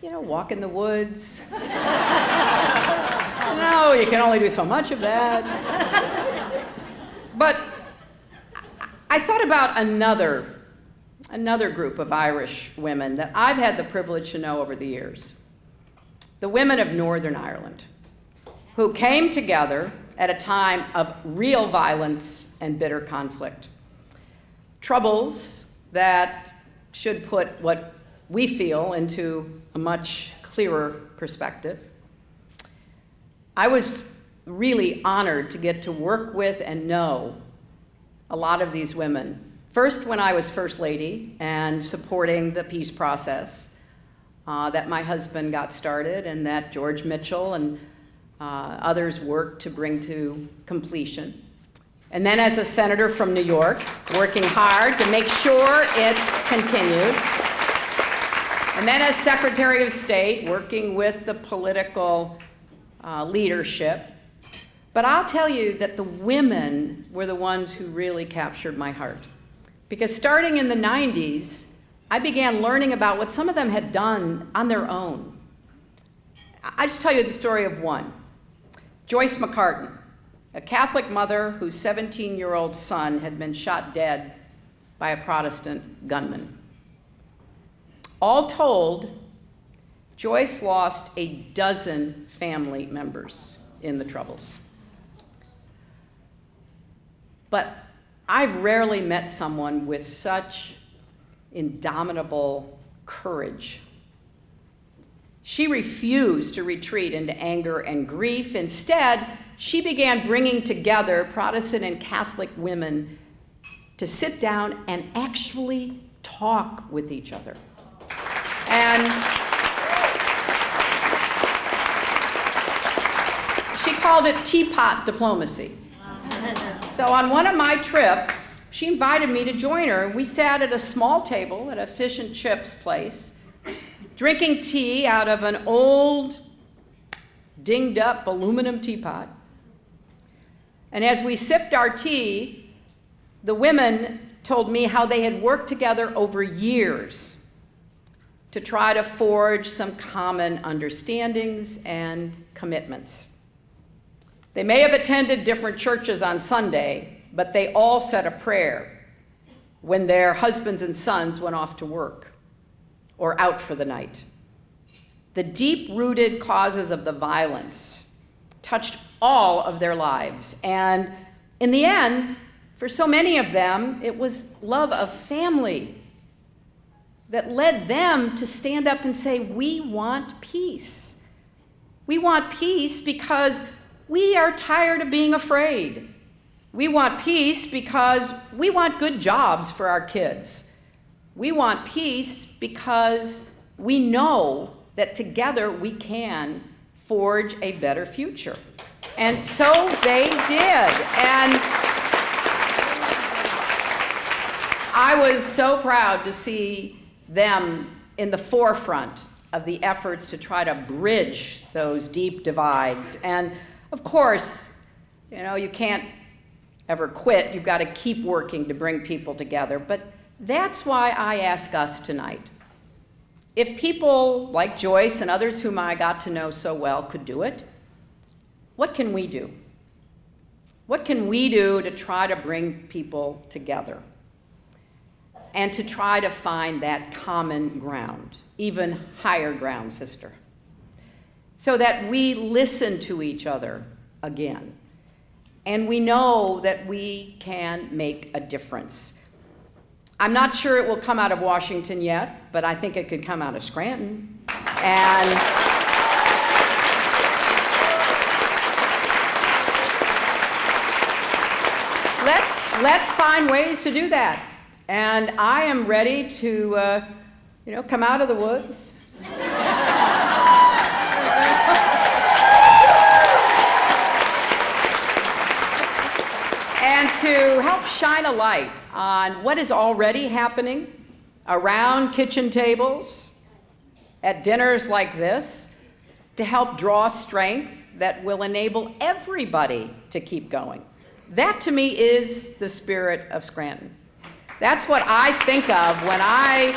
Walk in the woods. No, you can only do so much of that. But I thought about another group of Irish women that I've had the privilege to know over the years. The women of Northern Ireland, who came together at a time of real violence and bitter conflict. Troubles that should put what we feel into a much clearer perspective. I was really honored to get to work with and know a lot of these women. First, when I was First Lady and supporting the peace process that my husband got started and that George Mitchell and others worked to bring to completion. And then as a senator from New York, working hard to make sure it continued. And then as Secretary of State, working with the political leadership. But I'll tell you that the women were the ones who really captured my heart. Because starting in the 90s, I began learning about what some of them had done on their own. I just tell you the story of one. Joyce McCartan, a Catholic mother whose 17-year-old son had been shot dead by a Protestant gunman. All told, Joyce lost a dozen family members in the Troubles. But I've rarely met someone with such indomitable courage. She refused to retreat into anger and grief. Instead, she began bringing together Protestant and Catholic women to sit down and actually talk with each other. And she called it teapot diplomacy. So on one of my trips, she invited me to join her, and we sat at a small table at a fish and chips place, drinking tea out of an old, dinged-up aluminum teapot. And as we sipped our tea, the women told me how they had worked together over years to try to forge some common understandings and commitments. They may have attended different churches on Sunday, but they all said a prayer when their husbands and sons went off to work or out for the night. The deep-rooted causes of the violence touched all of their lives. And in the end, for so many of them, it was love of family that led them to stand up and say, we want peace. We want peace because we are tired of being afraid. We want peace because we want good jobs for our kids. We want peace because we know that together we can forge a better future. And so they did. And I was so proud to see them in the forefront of the efforts to try to bridge those deep divides. And of course, you can't ever quit. You've got to keep working to bring people together. But that's why I ask us tonight. If people like Joyce and others whom I got to know so well could do it, what can we do? What can we do to try to bring people together and to try to find that common ground, even higher ground, sister, so that we listen to each other again and we know that we can make a difference? I'm not sure it will come out of Washington yet, but I think it could come out of Scranton. And let's find ways to do that. And I am ready to, come out of the woods. And to help shine a light on what is already happening around kitchen tables, at dinners like this, to help draw strength that will enable everybody to keep going. That to me is the spirit of Scranton. That's what I think of when I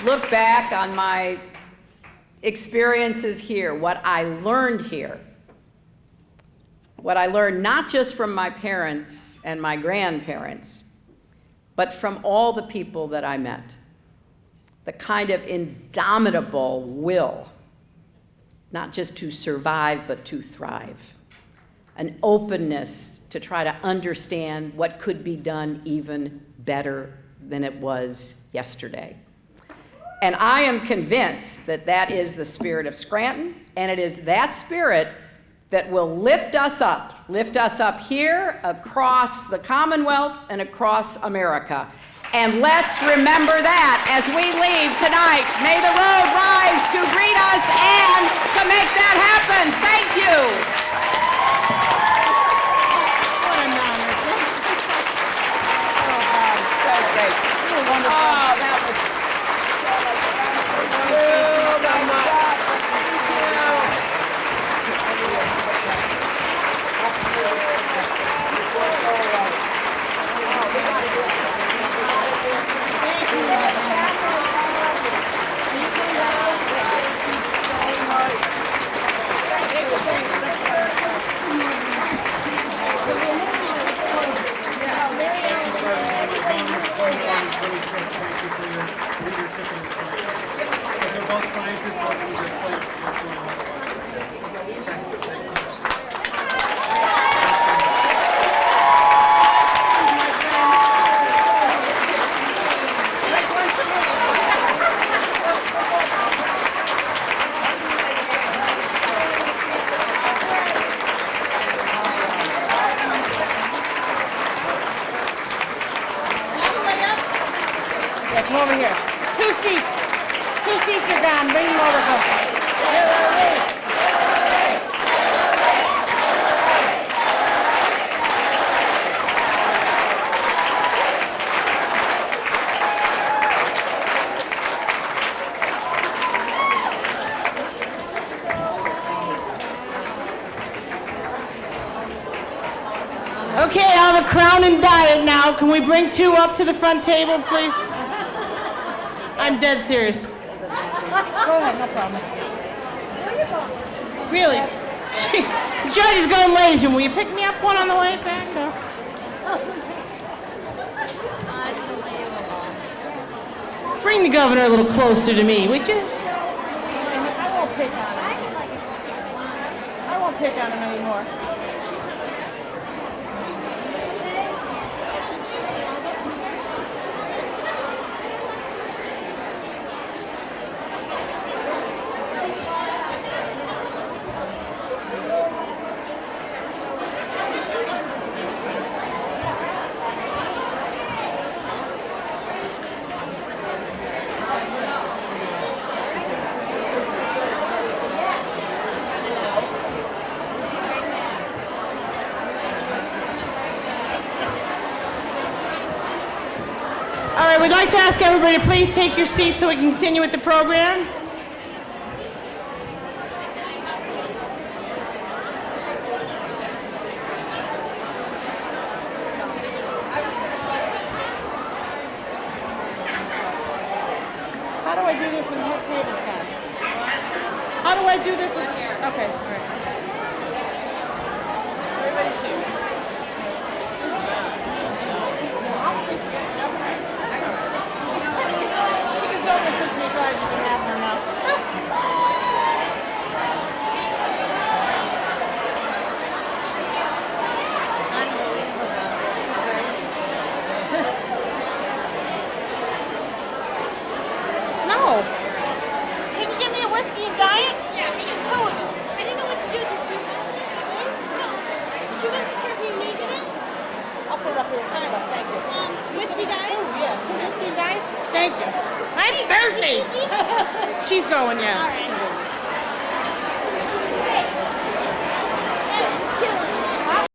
look back on my experiences here, what I learned here. What I learned not just from my parents and my grandparents, but from all the people that I met. The kind of indomitable will, not just to survive, but to thrive. An openness to try to understand what could be done even better than it was yesterday. And I am convinced that that is the spirit of Scranton, and it is that spirit that will lift us up here, across the Commonwealth, and across America. And let's remember that as we leave tonight. May the road rise to greet us and to make that happen. Thank you. What a honor. So great. You were wonderful. Oh, that was so much. Come over here. Two seats. Two seats are gone. Bring them over, folks. Okay, I'll have a crown and diet now. Can we bring two up to the front table, please? I'm dead serious. Go ahead, no problem. Really? The judge is going ladies, and will you pick me up one on the way back? No? Bring the governor a little closer to me, would you? I won't pick on him. I won't pick on him anymore. All right, we'd like to ask everybody to please take your seats so we can continue with the program. How do I do this when the whole table's gone? How do I do this with... Okay, all right. Everybody too. She comes over and puts me aside. You can have her now. No. Can you give me a whiskey and diet? Yeah, me too. I didn't know what I'll put it up here. Thank you. Whiskey diet? Yeah, 2 whiskey diets. Thank you. I'm thirsty. She's going, yeah. All right.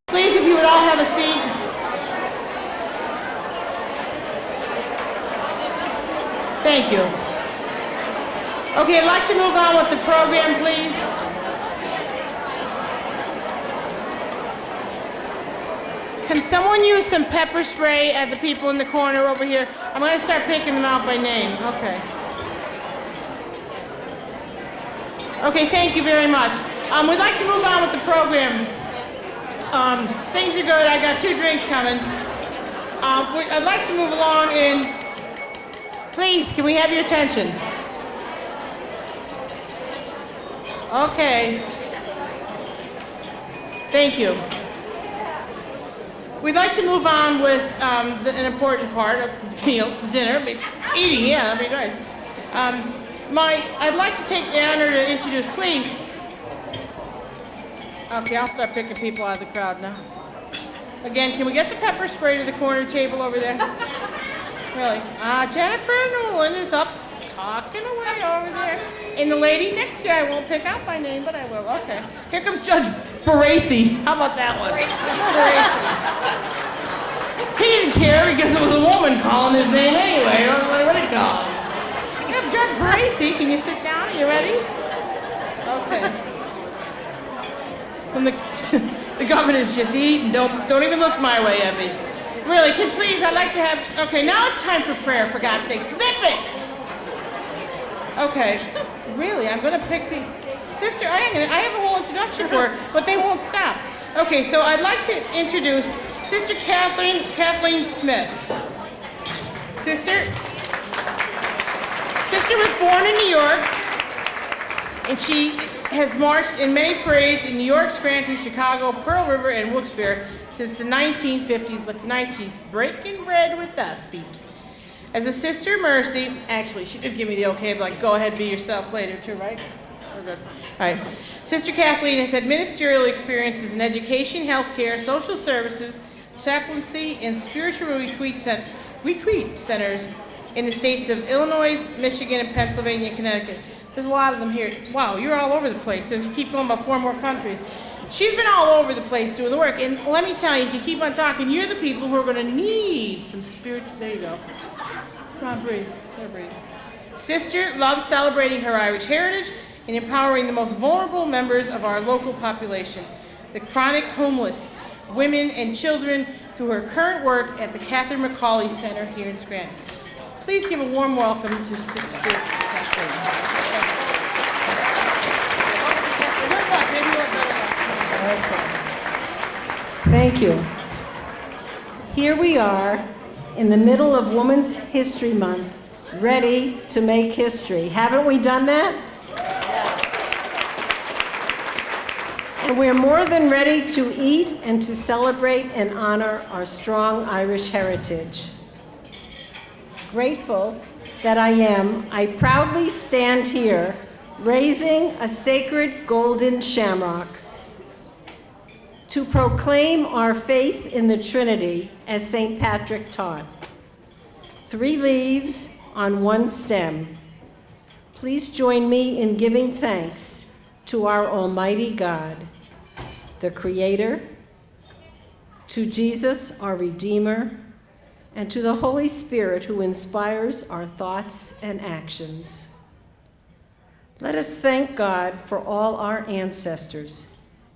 Please, if you would all have a seat. Thank you. Okay, I'd like to move on with the program, please. Can someone use some pepper spray at the people in the corner over here? I'm going to start picking them out by name. Okay. Okay, thank you very much. We'd like to move on with the program. Things are good. I got 2 drinks coming. I'd like to move along and please, can we have your attention? Okay. Thank you. We'd like to move on with an important part of the meal, the dinner. Eating, yeah, that'd be nice. I'd like to take the honor to introduce, please. Okay, I'll start picking people out of the crowd now. Again, can we get the pepper spray to the corner table over there? Really? Jennifer Nolan is up talking away over there. And the lady next to you, I won't pick out by name, but I will. Okay. Here comes Judge Baracey. How about that one? Baracey. He didn't care because it was a woman calling his name anyway. What did he call him? Yep, Judge Baracey, can you sit down? Are you ready? Okay. When the governor's just eating, don't even look my way, Evie. Really, I'd like to have, okay, now it's time for prayer, for God's sake. Zip it! Okay, really, I'm gonna pick the, sister, I have a whole introduction for her, but they won't stop. Okay, so I'd like to introduce Sister Kathleen Smith. Sister was born in New York, and she has marched in many parades in New York, Scranton, Chicago, Pearl River, and Wilkes-Barre since the 1950s, but tonight she's breaking bread with us, peeps. As a Sister Mercy, actually, she did give me the okay, but like, go ahead, be yourself later too, right? We're good. All right. Sister Kathleen has had ministerial experiences in education, healthcare, social services, chaplaincy, and spiritual retreat centers in the states of Illinois, Michigan, and Pennsylvania, and Connecticut. There's a lot of them here. Wow, you're all over the place. So you keep going about 4 more countries. She's been all over the place doing the work. And let me tell you, if you keep on talking, you're the people who are going to need some spiritual... There you go. Come on, breathe. There, breathe. Sister loves celebrating her Irish heritage and empowering the most vulnerable members of our local population, the chronic homeless, women, and children, through her current work at the Catherine McCauley Center here in Scranton. Please give a warm welcome to Sister Kathleen. Thank you. Here we are in the middle of Women's History Month, ready to make history. Haven't we done that? And we're more than ready to eat and to celebrate and honor our strong Irish heritage. Grateful that I proudly stand here raising a sacred golden shamrock to proclaim our faith in the Trinity as St. Patrick taught. 3 leaves on 1 stem. Please join me in giving thanks to our Almighty God, the Creator, to Jesus, our Redeemer, and to the Holy Spirit who inspires our thoughts and actions. Let us thank God for all our ancestors,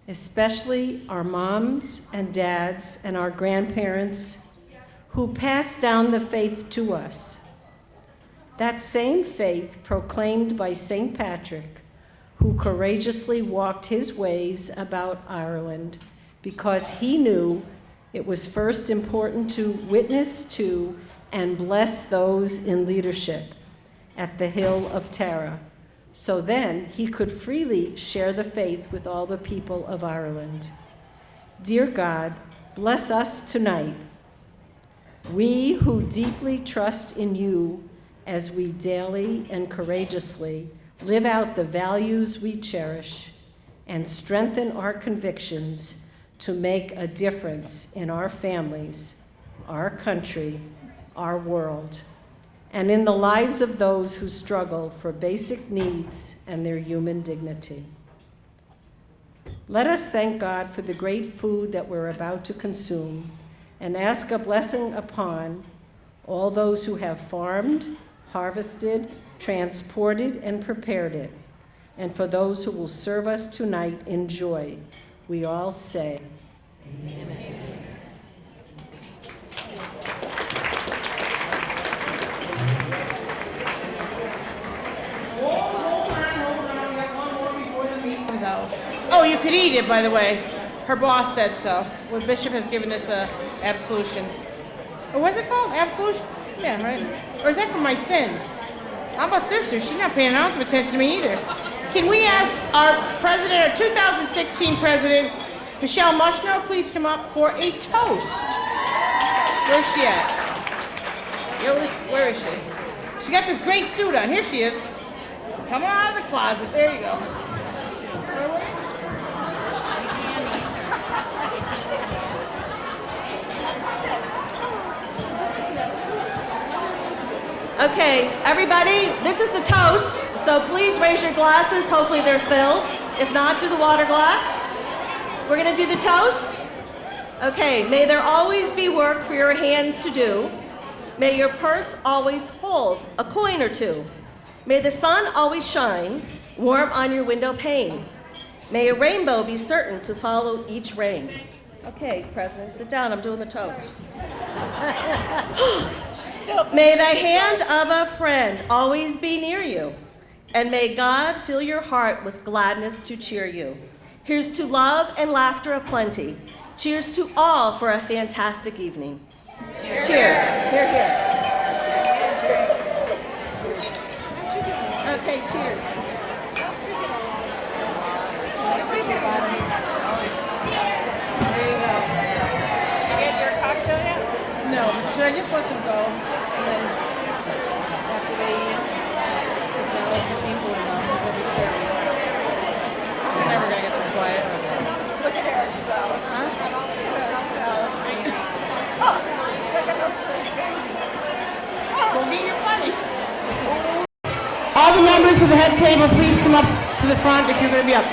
especially our moms and dads and our grandparents who passed down the faith to us. That same faith proclaimed by St. Patrick, who courageously walked his ways about Ireland because he knew it was first important to witness to and bless those in leadership at the Hill of Tara. So then he could freely share the faith with all the people of Ireland. Dear God, bless us tonight. We who deeply trust in you as we daily and courageously live out the values we cherish and strengthen our convictions to make a difference in our families, our country, our world, and in the lives of those who struggle for basic needs and their human dignity. Let us thank God for the great food that we're about to consume and ask a blessing upon all those who have farmed, harvested, transported, and prepared it, and for those who will serve us tonight in joy. We all say, Amen. Oh, you could eat it, by the way. Her boss said so. Well, Bishop has given us a absolution. Or what's it called? Absolution? Yeah, right? Or is that for my sins? How about sister? She's not paying an ounce of attention to me either. Can we ask our president, our 2016 president, Michelle Mushno, please come up for a toast? Where's she at? Where is she? She got this great suit on. Here she is. Coming out of the closet. There you go. Okay, everybody, this is the toast, so please raise your glasses. Hopefully they're filled. If not, do the water glass. We're gonna do the toast. Okay, may there always be work for your hands to do. May your purse always hold a coin or two. May the sun always shine warm on your window pane. May a rainbow be certain to follow each rain. Okay, President, sit down, I'm doing the toast. May the hand of a friend always be near you, and may God fill your heart with gladness to cheer you. Here's to love and laughter aplenty. Cheers to all for a fantastic evening. Cheers. Cheers. Here, here. Okay, cheers. No, but should I just let them go? And then after they eat, acknowledge the people or not? Because they'll be serving. We're never going to get them quiet. Look at Eric salad. Huh? Go get your money. All the members of the head table, please come up to the front if you're going to be up.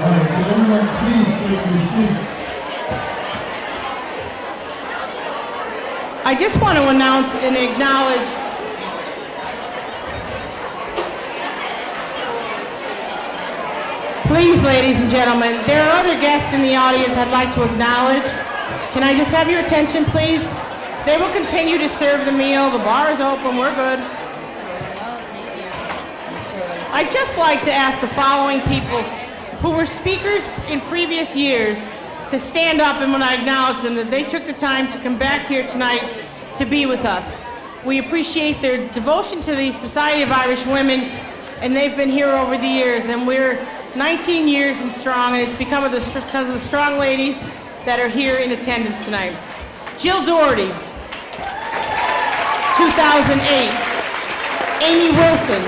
All right, could everyone please take your seats? I just want to announce and acknowledge please, ladies and gentlemen, there are other guests in the audience I'd like to acknowledge. Can I just have your attention, please? They will continue to serve the meal. The bar is open. We're good. I'd just like to ask the following people who were speakers in previous years to stand up, and when I acknowledge them, that they took the time to come back here tonight to be with us. We appreciate their devotion to the Society of Irish Women, and they've been here over the years, and we're 19 years and strong, and it's because of the strong ladies that are here in attendance tonight. Jill Doherty, 2008. Amy Wilson,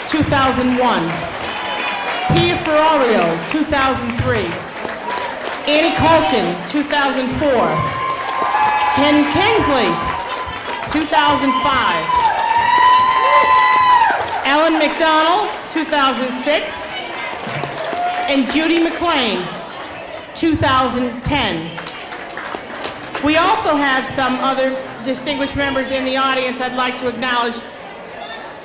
2001. Pia Ferrario, 2003. Annie Culkin, 2004. Ken Kingsley, 2005. Ellen McDonald, 2006. And Judy McLean, 2010. We also have some other distinguished members in the audience I'd like to acknowledge.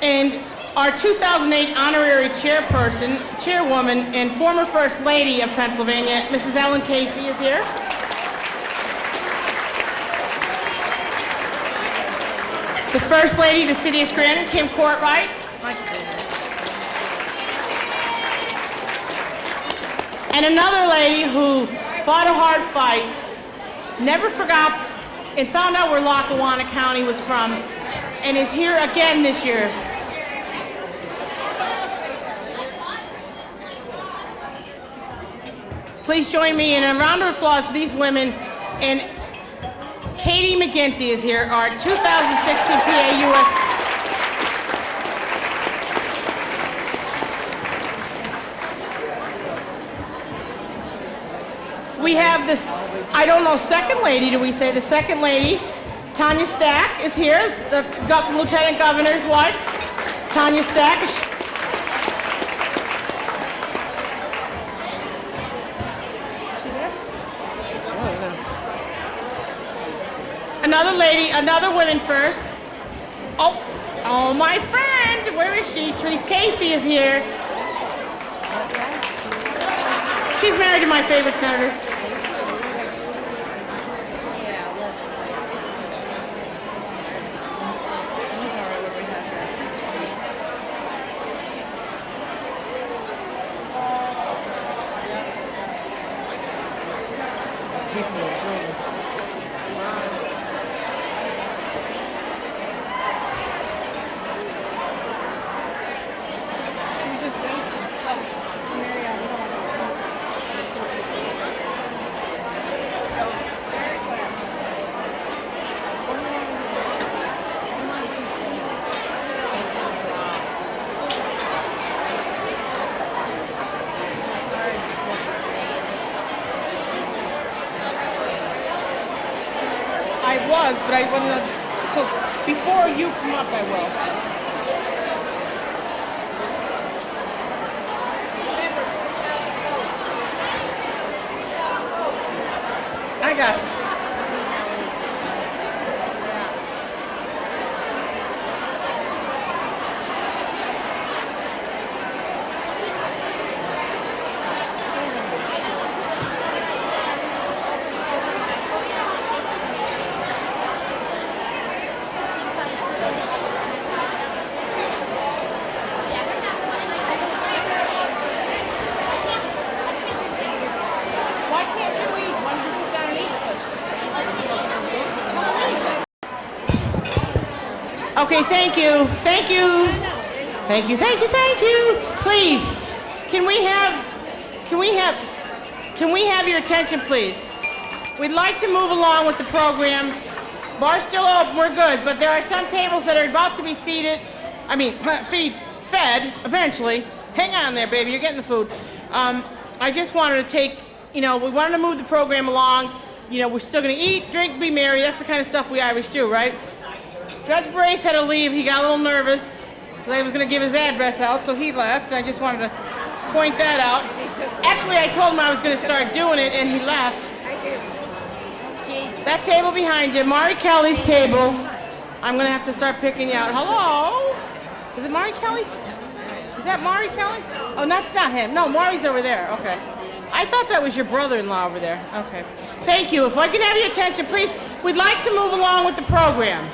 And our 2008 honorary chairwoman, and former First Lady of Pennsylvania, Mrs. Ellen Casey, is here. The First Lady of the City of Scranton, Kim Courtright. And another lady who fought a hard fight, never forgot, and found out where Lackawanna County was from, and is here again this year. Please join me in a round of applause for these women. And Katie McGinty is here, our 2016 PA US We have this, I don't know, second lady, do we say? The second lady, Tanya Stack is here, the Lieutenant Governor's wife. Tanya Stack. Another lady, another woman first. Oh, my friend, where is she? Therese Casey is here. She's married to my favorite senator. I was, but I wasn't. So before you come up, I will. I got it. Why can't you eat? Why don't you sit down and eat? Okay, thank you. Thank you. Thank you, thank you, thank you. Please, can we have your attention, please? We'd like to move along with the program. Bar's still open, we're good, but there are some tables that are about to be fed eventually. Hang on there, baby, you're getting the food. I just wanted to we wanted to move the program along. We're still gonna eat, drink, be merry. That's the kind of stuff we Irish do, right? Judge Brace had to leave. He got a little nervous. I was gonna give his address out, so he left. And I just wanted to point that out. Actually, I told him I was gonna start doing it, and he left. That table behind you, Mari Kelly's table. I'm gonna have to start picking you out. Hello? Is it Mari Kelly's? Is that Mari Kelly? Oh, that's not him. No, Mari's over there. Okay. I thought that was your brother-in-law over there. Okay. Thank you. If I can have your attention, please. We'd like to move along with the program.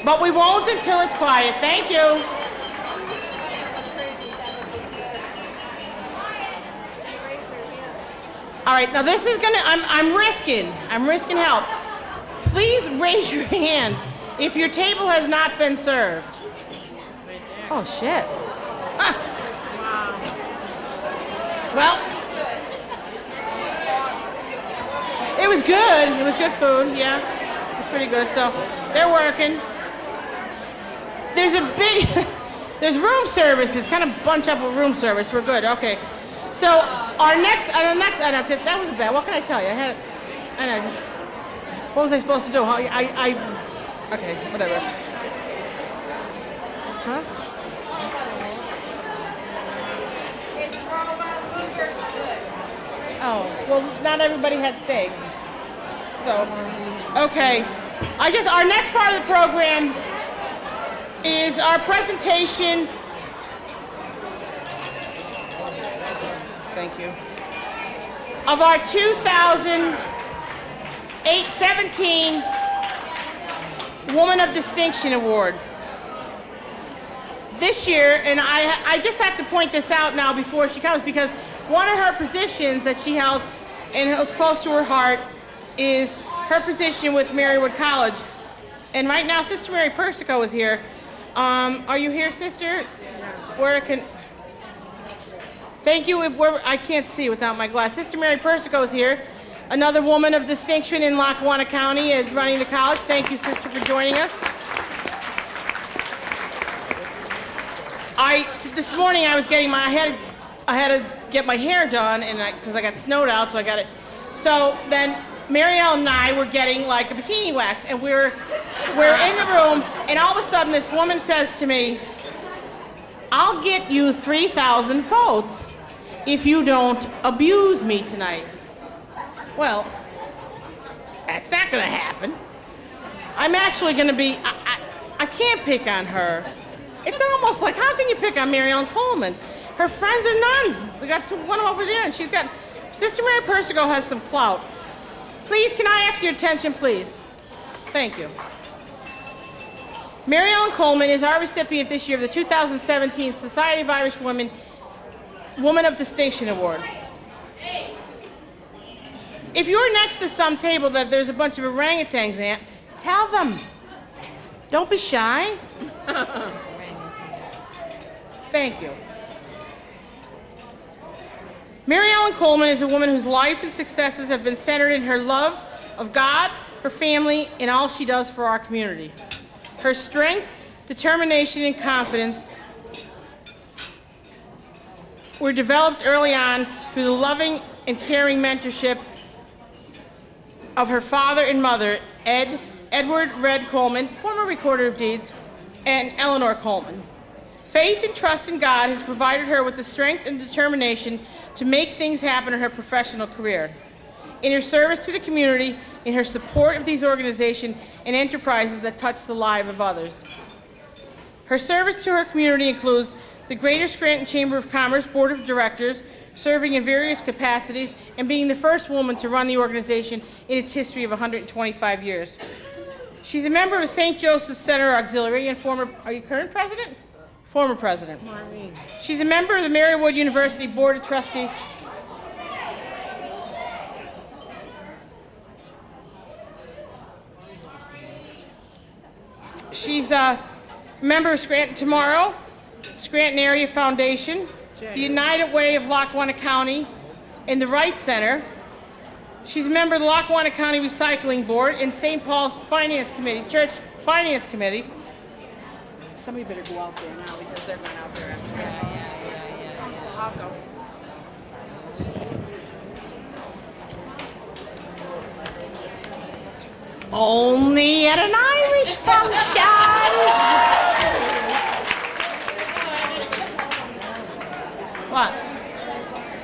But we won't until it's quiet. Thank you. All right, now this is I'm risking help. Please raise your hand if your table has not been served. Oh, shit. Huh. Well, it was good. It was good food, yeah. It's pretty good, so they're working. There's room service. It's kind of bunch up with room service. We're good, okay. So our next item, that was bad. What can I tell you? What was I supposed to do? Okay, whatever. Huh? Oh, well, not everybody had steak. So, okay. Our next part of the program is our presentation. Thank you. Of our 2017 Woman of Distinction Award. This year, and I just have to point this out now before she comes, because one of her positions that she held, and it was close to her heart, is her position with Marywood College. And right now, Sister Mary Persico is here. Are you here, Sister? Thank you. I can't see without my glass. Sister Mary Persico is here. Another woman of distinction in Lackawanna County is running the college. Thank you, Sister, for joining us. This morning I was getting I had I had to get my hair done, and because I got snowed out, so I got it. So then Mary Ellen and I were getting like a bikini wax, and we're in the room, and all of a sudden this woman says to me, "I'll get you 3,000 votes if you don't abuse me tonight." Well, that's not gonna happen. I'm actually gonna be, I can't pick on her. It's almost like, how can you pick on Mary Ellen Coleman? Her friends are nuns. They got one over there, and she's got, Sister Mary Persico has some clout. Please, can I ask your attention, please? Thank you. Mary Ellen Coleman is our recipient this year of the 2017 Society of Irish Women Woman of Distinction Award. If you're next to some table that there's a bunch of orangutans at, tell them. Don't be shy. Thank you. Mary Ellen Coleman is a woman whose life and successes have been centered in her love of God, her family, and all she does for our community. Her strength, determination, and confidence were developed early on through the loving and caring mentorship of her father and mother, Edward Red Coleman, former Recorder of Deeds, and Eleanor Coleman. Faith and trust in God has provided her with the strength and determination to make things happen in her professional career. In her service to the community, in her support of these organizations and enterprises that touch the lives of others. Her service to her community includes the Greater Scranton Chamber of Commerce Board of Directors, serving in various capacities, and being the first woman to run the organization in its history of 125 years. She's a member of St. Joseph's Center Auxiliary and are you current president? Former president. Maureen. She's a member of the Marywood University Board of Trustees. She's a member of Scranton Tomorrow, Scranton Area Foundation, the United Way of Lackawanna County, and the Wright Center. She's a member of the Lackawanna County Recycling Board and St. Paul's Finance Committee, Church Finance Committee. Somebody better go out there now because they're going out there after that. I'll go. Only at an Irish function.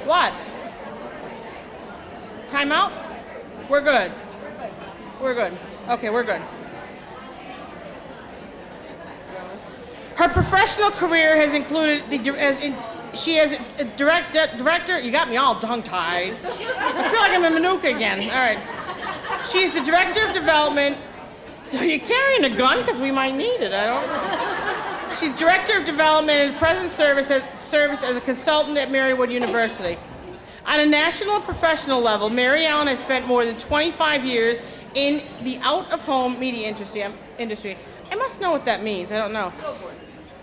What? Time out? We're good. We're good. Okay, we're good. Her professional career has included she is a director. You got me all tongue-tied. I feel like I'm in Manuka again. All right. She's the director of development. Are you carrying a gun? Because we might need it. I don't know. She's director of development and present service as a consultant at Marywood University. On a national and professional level, Mary Ellen has spent more than 25 years in the out-of-home media industry. I must know what that means. I don't know. Go for it.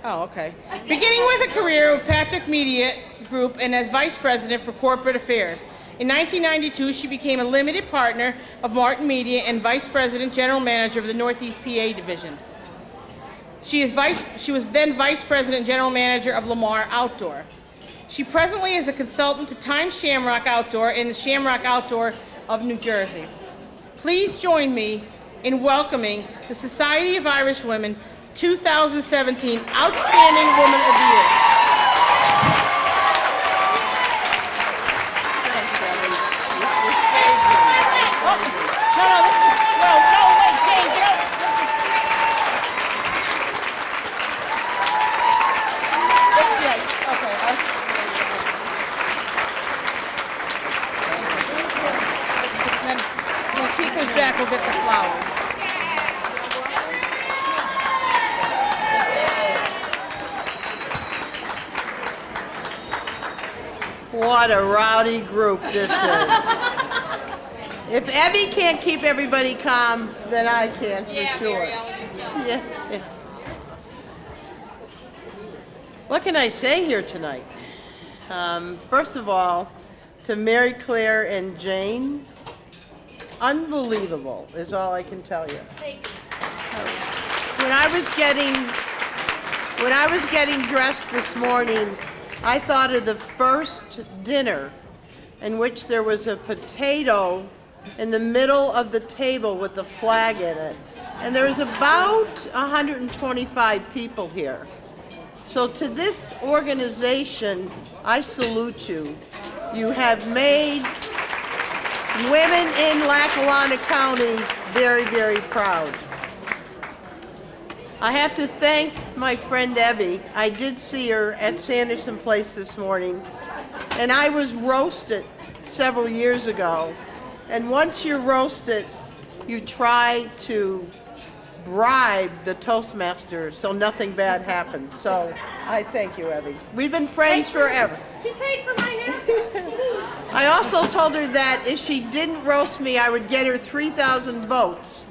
Oh, okay. Beginning with a career with Patrick Media Group and as vice president for corporate affairs. In 1992, she became a limited partner of Martin Media and vice president general manager of the Northeast PA division. She was then vice president general manager of Lamar Outdoor. She presently is a consultant to Times Shamrock Outdoor and the Shamrock Outdoor of New Jersey. Please join me in welcoming the Society of Irish Women 2017 Outstanding Woman of the Year. We'll get the flowers. What a rowdy group this is. If Evie can't keep everybody calm, then I can for sure. Yeah. What can I say here tonight? First of all, to Mary Claire and Jane, unbelievable is all I can tell you. When I was getting dressed this morning, I thought of the first dinner in which there was a potato in the middle of the table with the flag in it. And there was about 125 people here. So to this organization, I salute you. You have made women in Lackawanna County very, very proud. I have to thank my friend Evie. I did see her at Sanderson Place this morning, and I was roasted several years ago. And once you're roasted, you try to bribe the Toastmaster so nothing bad happens. So I thank you, Evie. We've been friends forever. She paid for my hair. I also told her that if she didn't roast me, I would get her 3,000 votes.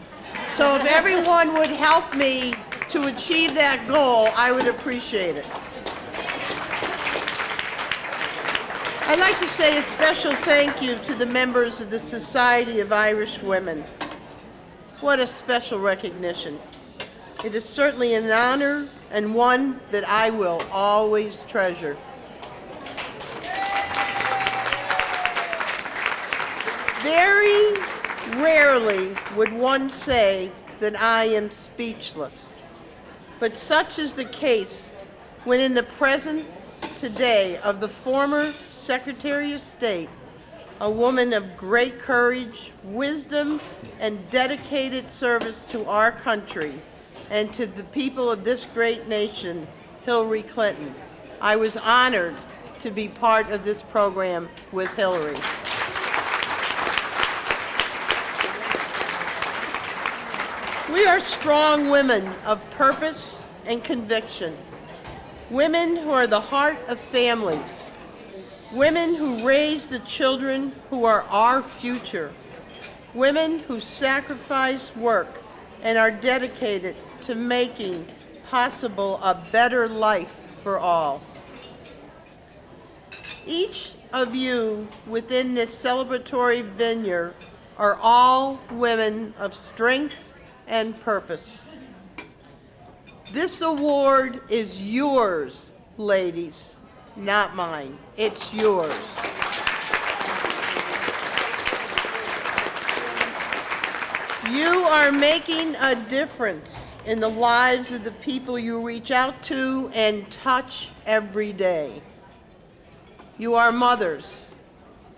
So if everyone would help me to achieve that goal, I would appreciate it. I'd like to say a special thank you to the members of the Society of Irish Women. What a special recognition. It is certainly an honor and one that I will always treasure. Very rarely would one say that I am speechless, but such is the case when in the present today of the former Secretary of State, a woman of great courage, wisdom, and dedicated service to our country and to the people of this great nation, Hillary Clinton. I was honored to be part of this program with Hillary. We are strong women of purpose and conviction, women who are the heart of families, women who raise the children who are our future, women who sacrifice work and are dedicated to making possible a better life for all. Each of you within this celebratory venue are all women of strength and purpose. This award is yours, ladies, not mine. It's yours. You are making a difference in the lives of the people you reach out to and touch every day. You are mothers,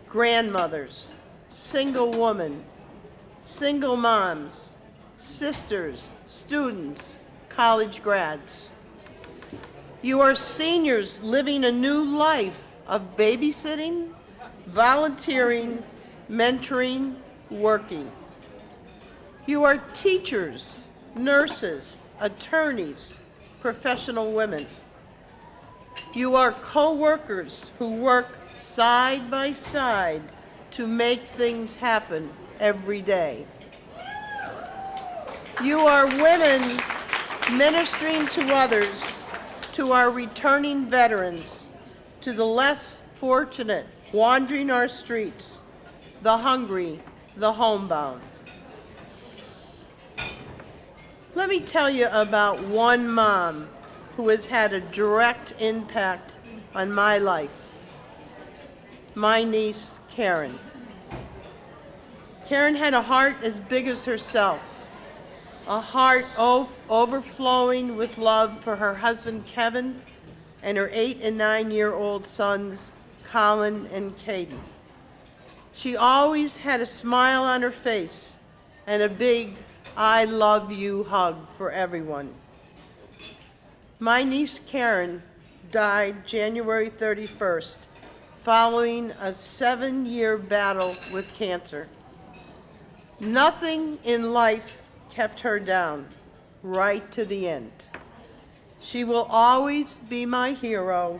grandmothers, single women, single moms, sisters, students, college grads. You are seniors living a new life of babysitting, volunteering, mentoring, working. You are teachers, nurses, attorneys, professional women. You are co-workers who work side by side to make things happen every day. You are women ministering to others, to our returning veterans, to the less fortunate wandering our streets, the hungry, the homebound. Let me tell you about one mom who has had a direct impact on my life. My niece, Karen. Karen had a heart as big as herself, a heart overflowing with love for her husband, Kevin, and her 8- and 9-year-old sons, Colin and Caden. She always had a smile on her face and a big I love you hug for everyone. My niece Karen died January 31st following a 7-year battle with cancer. Nothing in life kept her down, right to the end. She will always be my hero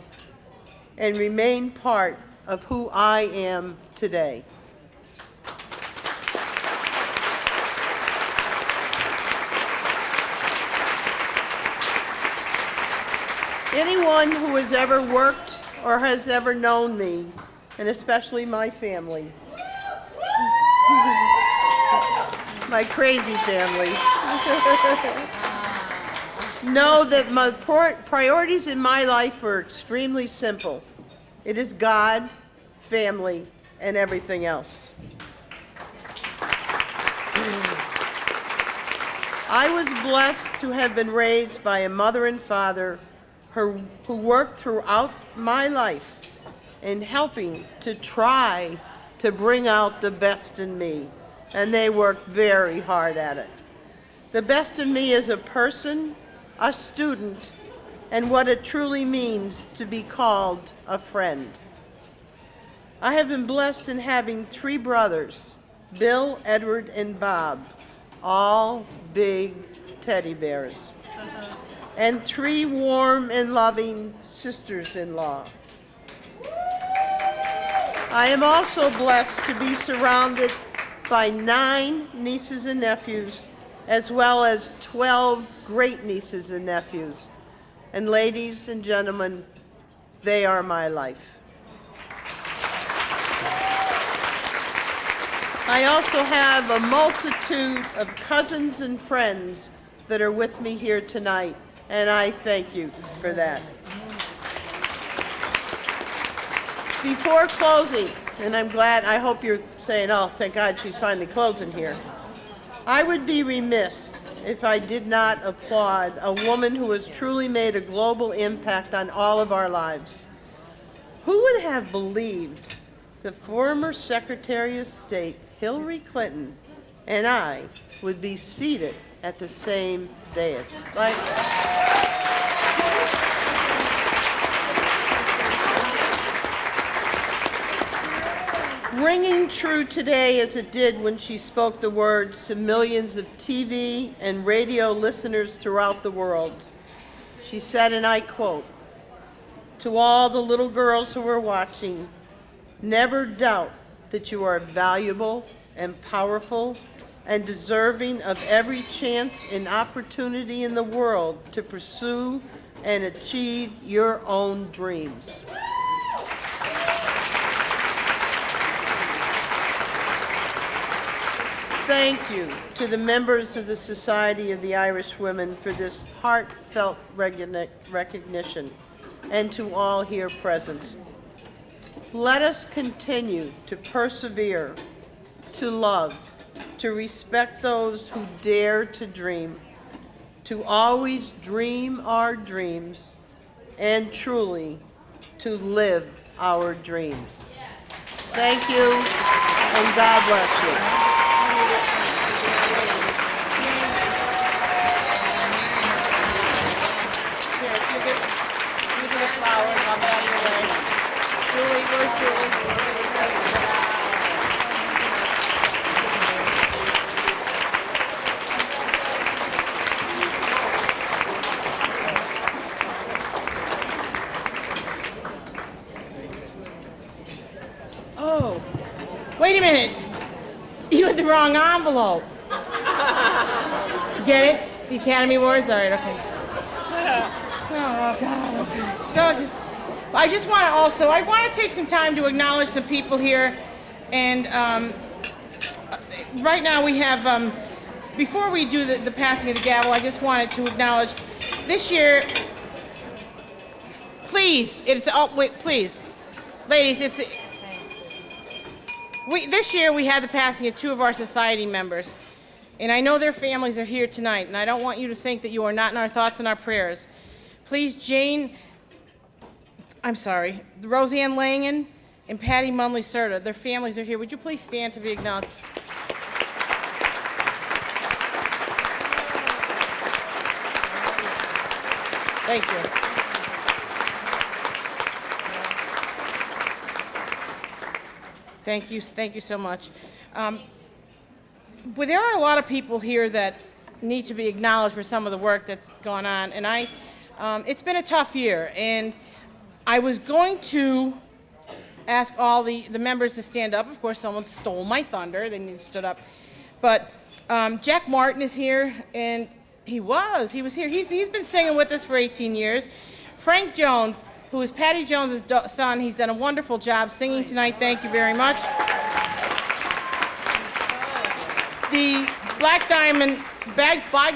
and remain part of who I am today. Anyone who has ever worked or has ever known me, and especially my family, my crazy family, know that my priorities in my life are extremely simple. It is God, family, and everything else. I was blessed to have been raised by a mother and father who worked throughout my life in helping to try to bring out the best in me, and they worked very hard at it. The best in me as a person, a student, and what it truly means to be called a friend. I have been blessed in having 3 brothers, Bill, Edward, and Bob, all big teddy bears, and 3 warm and loving sisters-in-law. I am also blessed to be surrounded by 9 nieces and nephews, as well as 12 great nieces and nephews. And ladies and gentlemen, they are my life. I also have a multitude of cousins and friends that are with me here tonight, and I thank you for that. Before closing, and I hope you're saying, oh, thank God she's finally closing here. I would be remiss if I did not applaud a woman who has truly made a global impact on all of our lives. Who would have believed the former Secretary of State, Hillary Clinton, and I would be seated at the same dais? Ringing true today as it did when she spoke the words to millions of TV and radio listeners throughout the world. She said, and I quote, "To all the little girls who are watching, never doubt that you are valuable and powerful and deserving of every chance and opportunity in the world to pursue and achieve your own dreams." Thank you to the members of the Society of the Irish Women for this heartfelt recognition, and to all here present. Let us continue to persevere, to love, to respect those who dare to dream, to always dream our dreams, and truly to live our dreams. Thank you, and God bless you. Oh, wait a minute. You had the wrong envelope. Get it? The Academy Awards? All right, okay. Oh, God, okay. So I just want to also, I want to take some time to acknowledge some people here. And right now we have, before we do the passing of the gavel, I just wanted to acknowledge this year, please, please, ladies, this year we had the passing of 2 of our society members. And I know their families are here tonight, and I don't want you to think that you are not in our thoughts and our prayers. Please, Roseanne Langan and Patty Munley Serta, their families are here. Would you please stand to be acknowledged? Thank you. Thank you so much. But there are a lot of people here that need to be acknowledged for some of the work that's gone on, and it's been a tough year, and I was going to ask all the members to stand up. Of course, someone stole my thunder. They stood up. But Jack Martin is here, and he was here. He's been singing with us for 18 years. Frank Jones, who is Patty Jones's son, he's done a wonderful job singing tonight. Thank you very much. The Black Diamond bagpipe.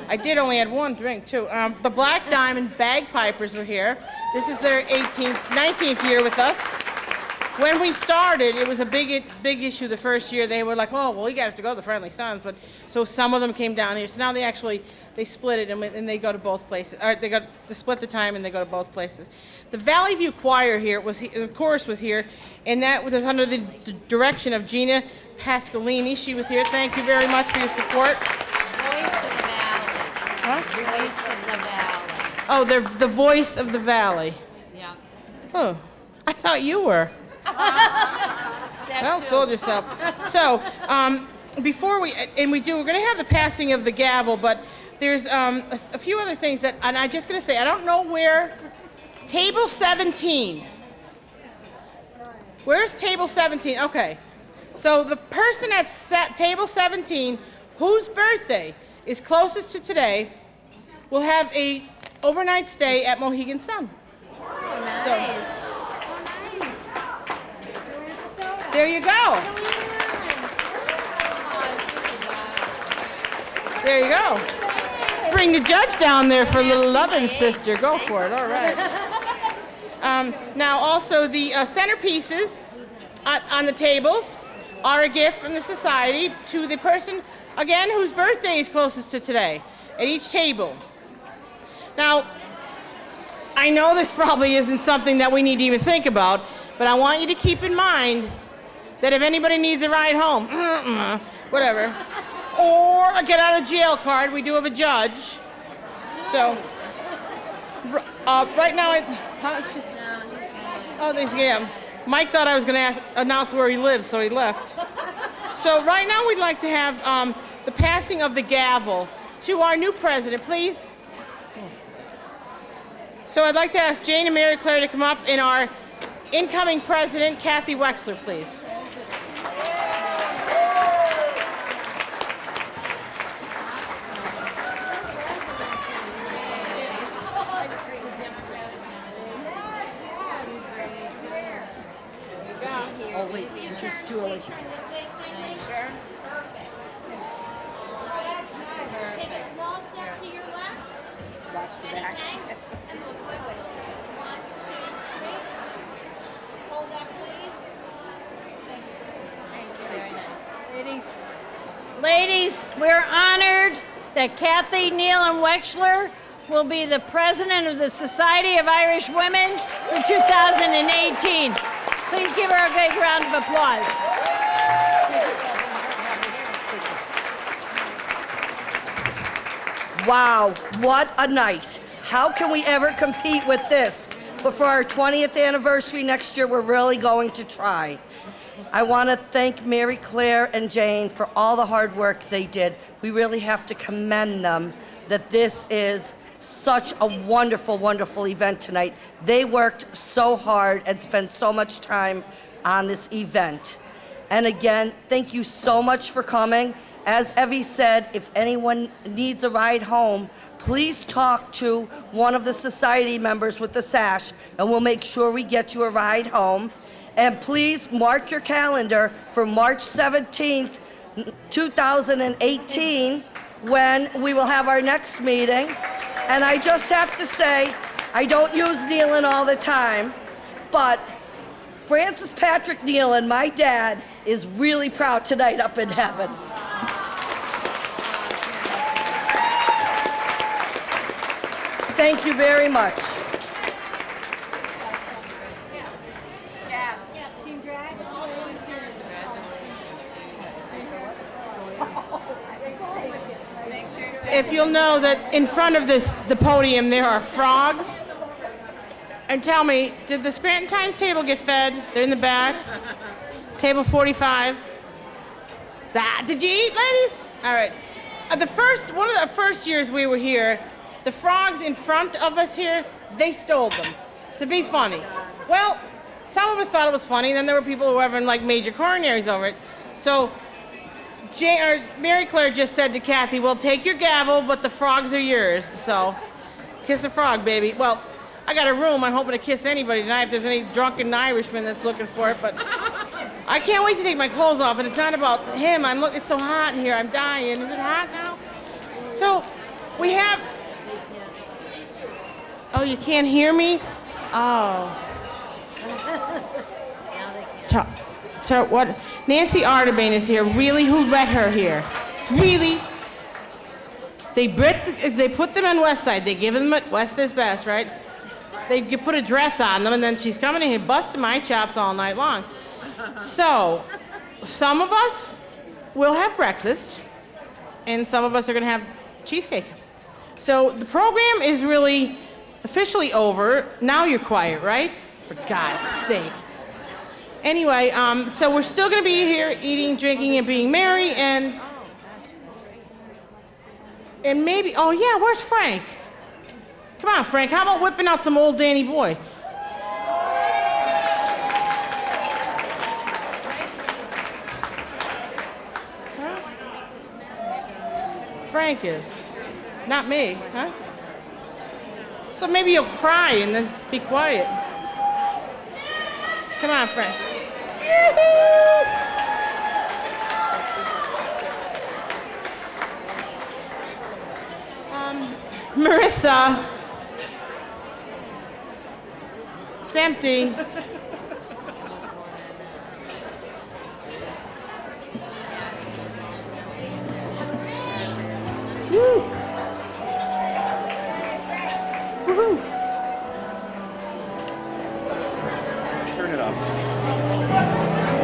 I did only had one drink, too. The Black Diamond Bagpipers were here. This is their 19th year with us. When we started, it was a big issue the first year. They were like, oh, well, we got to go to the Friendly Sons. But so some of them came down here. So now they split it and they go to both places. Or they split the time and they go to both places. The Valley View Choir here the chorus was here, and that was under the direction of Gina Pascalini. She was here. Thank you very much for your support. Voice of the Valley. Huh? Voice of the Valley. Oh, they're the voice of the Valley. Yeah. Oh, I thought you were. Well, sold yourself. So, before we're going to have the passing of the gavel, but there's a few other things that, and I'm just going to say, I don't know where, table 17. Where's table 17? Okay. So the person at table 17, whose birthday is closest to today, will have a overnight stay at Mohegan Sun. Oh, nice. So, there you go. There you go. Bring the judge down there for a little loving, sister. Go for it. All right. Now, also, the centerpieces on the tables are a gift from the society to the person, again, whose birthday is closest to today at each table. Now, I know this probably isn't something that we need to even think about, but I want you to keep in mind that if anybody needs a ride home, whatever, or a get out of jail card, we do have a judge. So, right now, Mike thought I was going to announce where he lives, so he left. So right now, we'd like to have the passing of the gavel to our new president, please. So I'd like to ask Jane and Mary Claire to come up, and our incoming president, Kathy Wexler, please. Oh, wait, this is Julie. Sure. Take a small step to your left. Watch the back. Thanks. And look my way. 1, 2, 3. Hold that, please. Thank you. Ladies, we're honored that Kathy Nealon Wexler will be the president of the Society of Irish Women for 2018. Please give her a big round of applause. Wow, what a night. How can we ever compete with this? But for our 20th anniversary next year, we're really going to try. I want to thank Mary Claire and Jane for all the hard work they did. We really have to commend them that this is such a wonderful, wonderful event tonight. They worked so hard and spent so much time on this event. And again, thank you so much for coming. As Evie said, if anyone needs a ride home, please talk to one of the society members with the sash, and we'll make sure we get you a ride home. And please mark your calendar for March 17th, 2018, when we will have our next meeting. And I just have to say, I don't use Nealon all the time, but Francis Patrick Nealon, my dad, is really proud tonight up in heaven. Thank you very much. If you'll know that in front of the podium there are frogs. And tell me, did the Scranton Times table get fed? They're in the back. Table 45. Did you eat, ladies? All right. One of the first years we were here, the frogs in front of us here, they stole them to be funny. Well, some of us thought it was funny, then there were people who were having like major coronaries over it. So Mary Claire just said to Kathy, well, take your gavel, but the frogs are yours. So kiss a frog, baby. Well, I got a room. I'm hoping to kiss anybody tonight if there's any drunken Irishman that's looking for it, but I can't wait to take my clothes off, and it's not about him. It's so hot in here. I'm dying. Is it hot now? So we have. Oh, you can't hear me? Oh. What? Nancy Arterbain is here. Really? Who let her here? Really? They put them on West Side. They give them at West is Best, right? They put a dress on them, and then she's coming in here busting my chops all night long. So, some of us will have breakfast, and some of us are going to have cheesecake. So the program is really officially over. Now you're quiet, right? For God's sake. Anyway, so we're still going to be here eating, drinking, and being merry, and maybe, oh yeah, where's Frank? Come on, Frank, how about whipping out some old Danny Boy? Huh? Frank is. Not me, huh? So maybe you'll cry and then be quiet. Come on, Frank. Marissa. It's empty. Woo. Woohoo. Turn it up.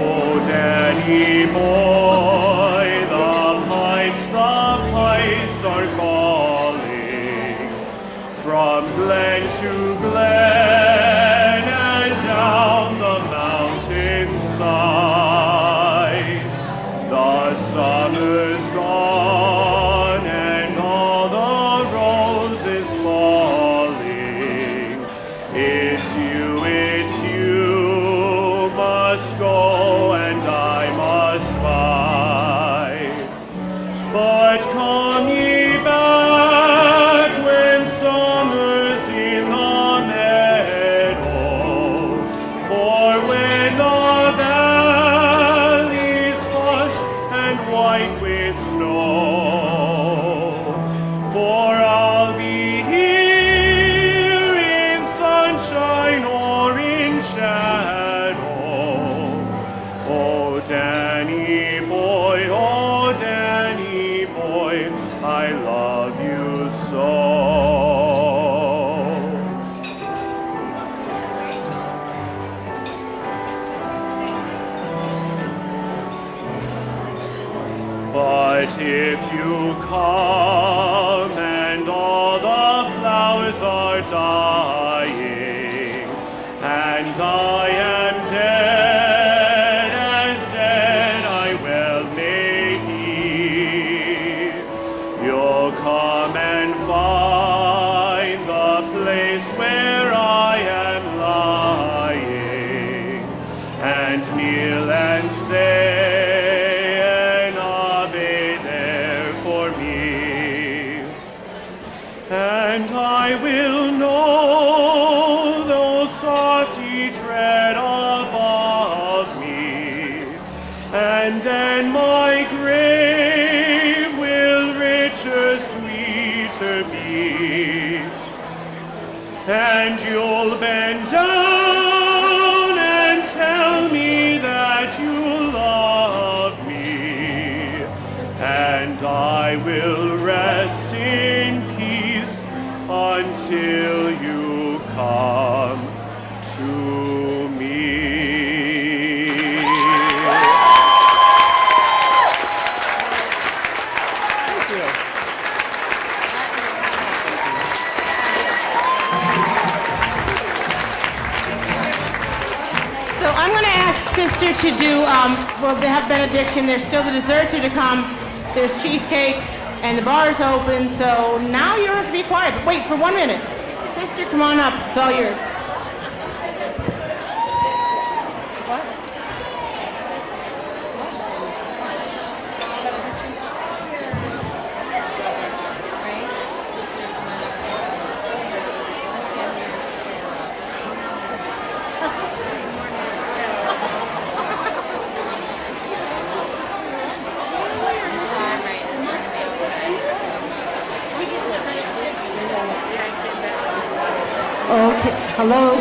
Oh, Danny boy, the pipes are calling from glen to glen and down the mountainside. The summer's gone and all the roses falling. It's you must go and I must bide. But come ye back when summer's in the meadow, or when the valley's hushed and white with snow. For I'll be here in sunshine or in shadow. Oh, Danny boy, I love you so. But if you come and all the flowers are dying, and I am dead, as dead I well may be, you'll come and find the place where I am lying, and kneel and say an Ave there for me, and I will know those softy tread above me, and then my grave will richer, sweeter be, and you'll bend down and tell me that you love me, and I will rest in peace until you come to me. So I'm going to ask Sister to do, well, they have benediction. There's still the desserts are to come. There's cheesecake, and the bar is open. So now you don't have to be quiet. But wait for 1 minute. Sister, come on up. It's all yours. What? Hello?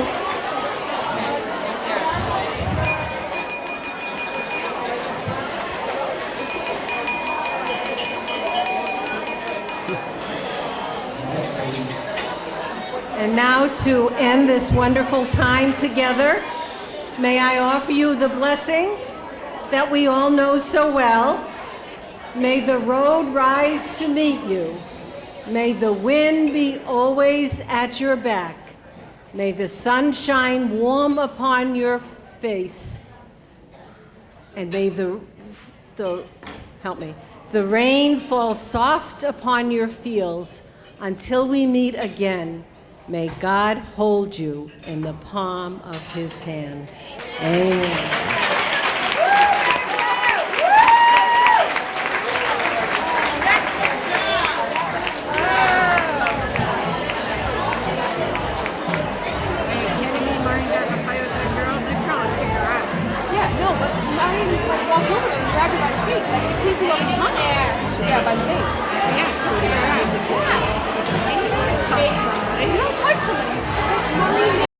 And now to end this wonderful time together, may I offer you the blessing that we all know so well. May the road rise to meet you. May the wind be always at your back. May the sun shine warm upon your face. And may the rain fall soft upon your fields until we meet again. May God hold you in the palm of his hand. Amen.